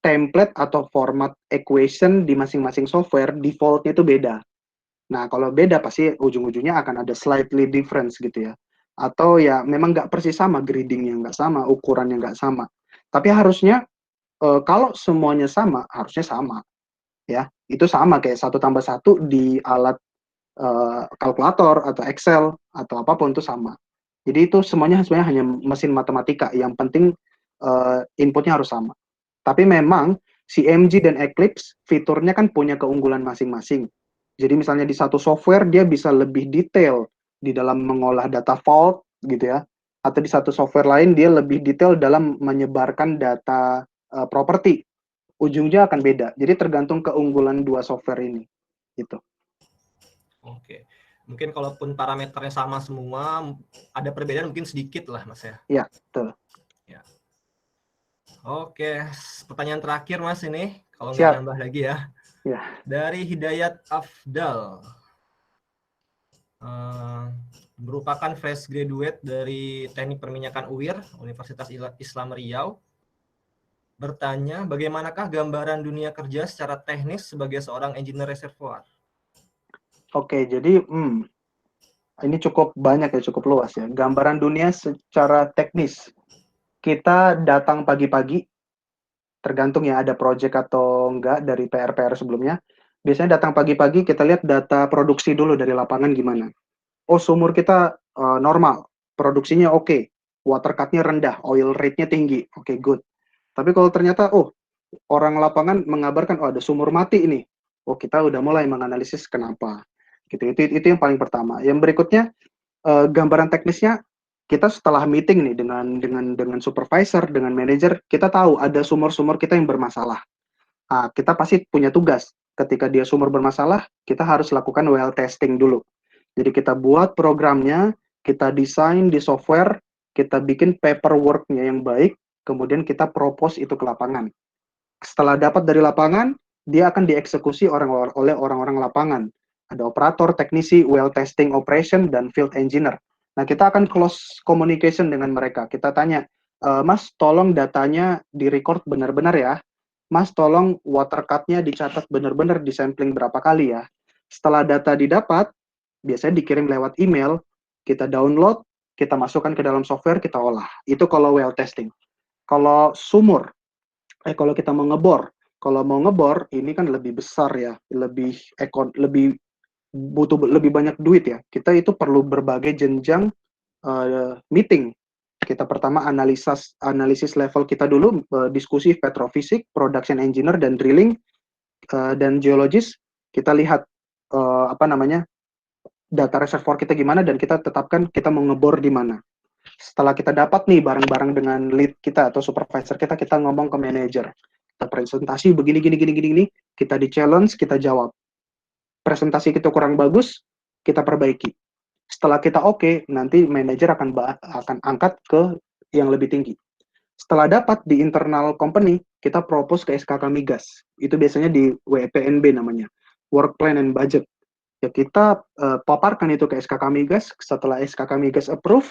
template atau format equation di masing-masing software default-nya itu beda. Nah, kalau beda pasti ujung-ujungnya akan ada slightly difference gitu ya. Atau ya memang nggak persis sama, grading-nya nggak sama, ukurannya nggak sama. Tapi harusnya kalau semuanya sama, harusnya sama. Ya, itu sama kayak 1+1 di alat kalkulator atau Excel atau apapun itu sama. Jadi itu semuanya sebenarnya hanya mesin matematika. Yang penting inputnya harus sama. Tapi memang CMG dan Eclipse fiturnya kan punya keunggulan masing-masing. Jadi misalnya di satu software dia bisa lebih detail di dalam mengolah data vault gitu ya. Atau di satu software lain dia lebih detail dalam menyebarkan data properti. Ujungnya akan beda. Jadi tergantung keunggulan dua software ini. Gitu. Oke. Mungkin kalaupun parameternya sama semua, ada perbedaan mungkin sedikit lah Mas ya. Ya, betul. Ya. Oke, pertanyaan terakhir Mas ini, kalau nggak Siap. nambah lagi ya. Ya. Dari Hidayat Afdal. Merupakan fresh graduate dari Teknik Perminyakan UIR, Universitas Islam Riau. Bertanya, bagaimanakah gambaran dunia kerja secara teknis sebagai seorang engineer reservoir? Oke, jadi ini cukup banyak ya, cukup luas ya. Gambaran dunia secara teknis. Kita datang pagi-pagi, tergantung ya ada project atau enggak dari PR-PR sebelumnya. Biasanya datang pagi-pagi kita lihat data produksi dulu dari lapangan gimana. Oh, sumur kita normal, produksinya oke, water cut-nya rendah, oil rate-nya tinggi, oke, good. Tapi kalau ternyata, orang lapangan mengabarkan, ada sumur mati ini, kita udah mulai menganalisis kenapa. Gitu. Itu yang paling pertama. Yang berikutnya, gambaran teknisnya, kita setelah meeting nih dengan supervisor, dengan manajer, kita tahu ada sumur-sumur kita yang bermasalah. Nah, kita pasti punya tugas. Ketika dia sumur bermasalah, kita harus lakukan well testing dulu. Jadi kita buat programnya, kita desain di software, kita bikin paperwork-nya yang baik, kemudian kita propose itu ke lapangan. Setelah dapat dari lapangan, dia akan dieksekusi oleh orang-orang lapangan. Ada operator, teknisi, well testing operation, dan field engineer. Nah, kita akan close communication dengan mereka. Kita tanya, Mas, tolong datanya di-record benar-benar ya. Mas, tolong water cut-nya dicatat benar-benar, di sampling berapa kali ya. Setelah data didapat, biasanya dikirim lewat email, kita download, kita masukkan ke dalam software, kita olah. Itu kalau well testing. Kalau sumur, kalau kita mau ngebor, ini kan lebih besar ya, lebih butuh lebih banyak duit ya. Kita itu perlu berbagai jenjang meeting. Kita pertama analisis level kita dulu, diskusi petrofisik, production engineer, dan drilling, dan geologis. Kita lihat data reservoir kita gimana, dan kita tetapkan kita mau ngebor di mana. Setelah kita dapat nih bareng-bareng dengan lead kita atau supervisor kita ngomong ke manajer. Kita presentasi begini, kita di challenge, kita jawab. Presentasi kita kurang bagus, kita perbaiki. Setelah kita oke, nanti manajer akan angkat ke yang lebih tinggi. Setelah dapat di internal company, kita propose ke SKK Migas. Itu biasanya di WPNB namanya, Work Plan and Budget. Ya, kita paparkan itu ke SKK Migas. Setelah SKK Migas approve,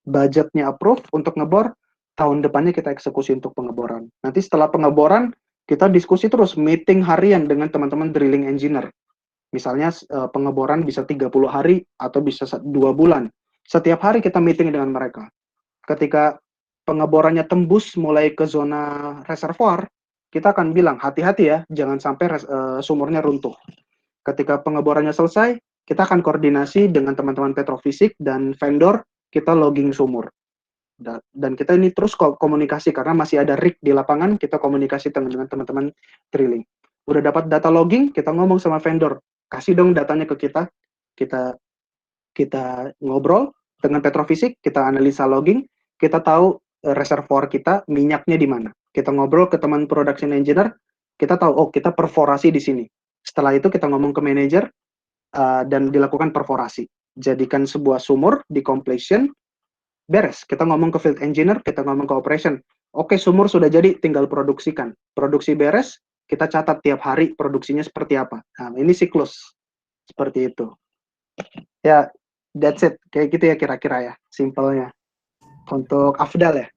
budgetnya approve untuk ngebor, tahun depannya kita eksekusi untuk pengeboran. Nanti setelah pengeboran, kita diskusi terus, meeting harian dengan teman-teman drilling engineer. Misalnya pengeboran bisa 30 hari atau bisa 2 bulan. Setiap hari kita meeting dengan mereka. Ketika pengeborannya tembus mulai ke zona reservoir, kita akan bilang, hati-hati ya, jangan sampai sumurnya runtuh. Ketika pengeborannya selesai, kita akan koordinasi dengan teman-teman petrofisik dan vendor, kita logging sumur. Dan kita ini terus komunikasi, karena masih ada rig di lapangan, kita komunikasi dengan teman-teman drilling. Udah dapat data logging, kita ngomong sama vendor, kasih dong datanya ke kita, kita ngobrol dengan petrofisik, kita analisa logging, kita tahu reservoir kita, minyaknya di mana. Kita ngobrol ke teman production engineer, kita tahu, oh kita perforasi di sini. Setelah itu kita ngomong ke manajer, dan dilakukan perforasi. Jadikan sebuah sumur di completion, beres. Kita ngomong ke field engineer, kita ngomong ke operation. Oke, sumur sudah jadi, tinggal produksikan. Produksi beres, kita catat tiap hari produksinya seperti apa. Nah, ini siklus. Seperti itu. Ya, that's it. Kayak gitu ya kira-kira ya, simpelnya. Untuk Afdal ya?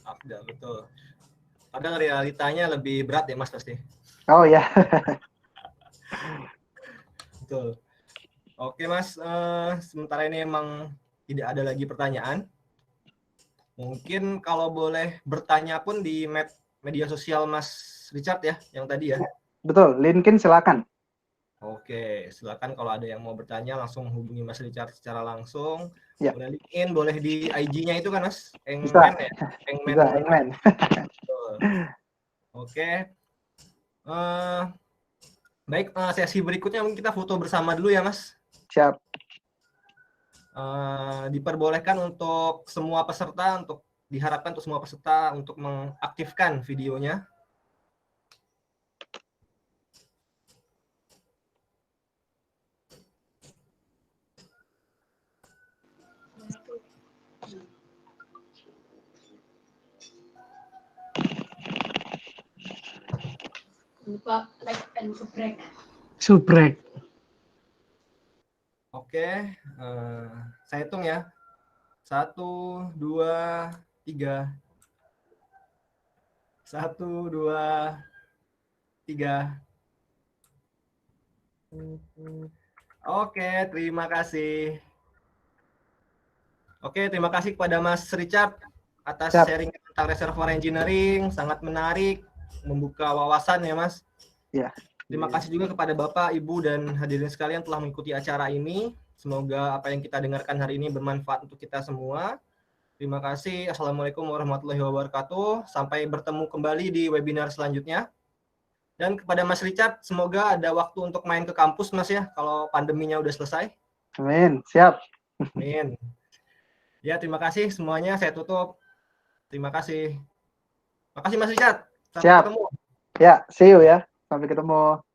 Afdal, betul. Padahal realitanya lebih berat ya Mas pasti. Oh ya. Betul. Oke Mas, sementara ini emang tidak ada lagi pertanyaan. Mungkin kalau boleh bertanya pun di media sosial Mas Richard ya, yang tadi ya. Betul, LinkedIn silakan. Oke, silakan kalau ada yang mau bertanya langsung hubungi Mas Richard secara langsung. Ya. Boleh LinkedIn, boleh di IG-nya itu kan Mas, Bisa. Engman ya. Bisa, Engman. Oke. Baik, sesi berikutnya mungkin kita foto bersama dulu ya Mas. Siap. Diperbolehkan untuk semua peserta, diharapkan untuk semua peserta untuk mengaktifkan videonya. Lupa like and subrek. Subrek. Oke, saya hitung ya. 1, 2, 3. 1, 2, 3. Oke, terima kasih. Oke, terima kasih kepada Mas Richard atas sharing tentang reservoir engineering, sangat menarik, membuka wawasan ya Mas. Ya. Terima kasih juga kepada Bapak, Ibu, dan hadirin sekalian telah mengikuti acara ini. Semoga apa yang kita dengarkan hari ini bermanfaat untuk kita semua. Terima kasih. Assalamualaikum warahmatullahi wabarakatuh. Sampai bertemu kembali di webinar selanjutnya. Dan kepada Mas Richard, semoga ada waktu untuk main ke kampus Mas ya, kalau pandeminya udah selesai. Amin, siap. Amin. Ya, terima kasih semuanya. Saya tutup. Terima kasih. Terima kasih Mas Richard. Sampai Siap. ketemu. Ya, see you ya. Sampai ketemu.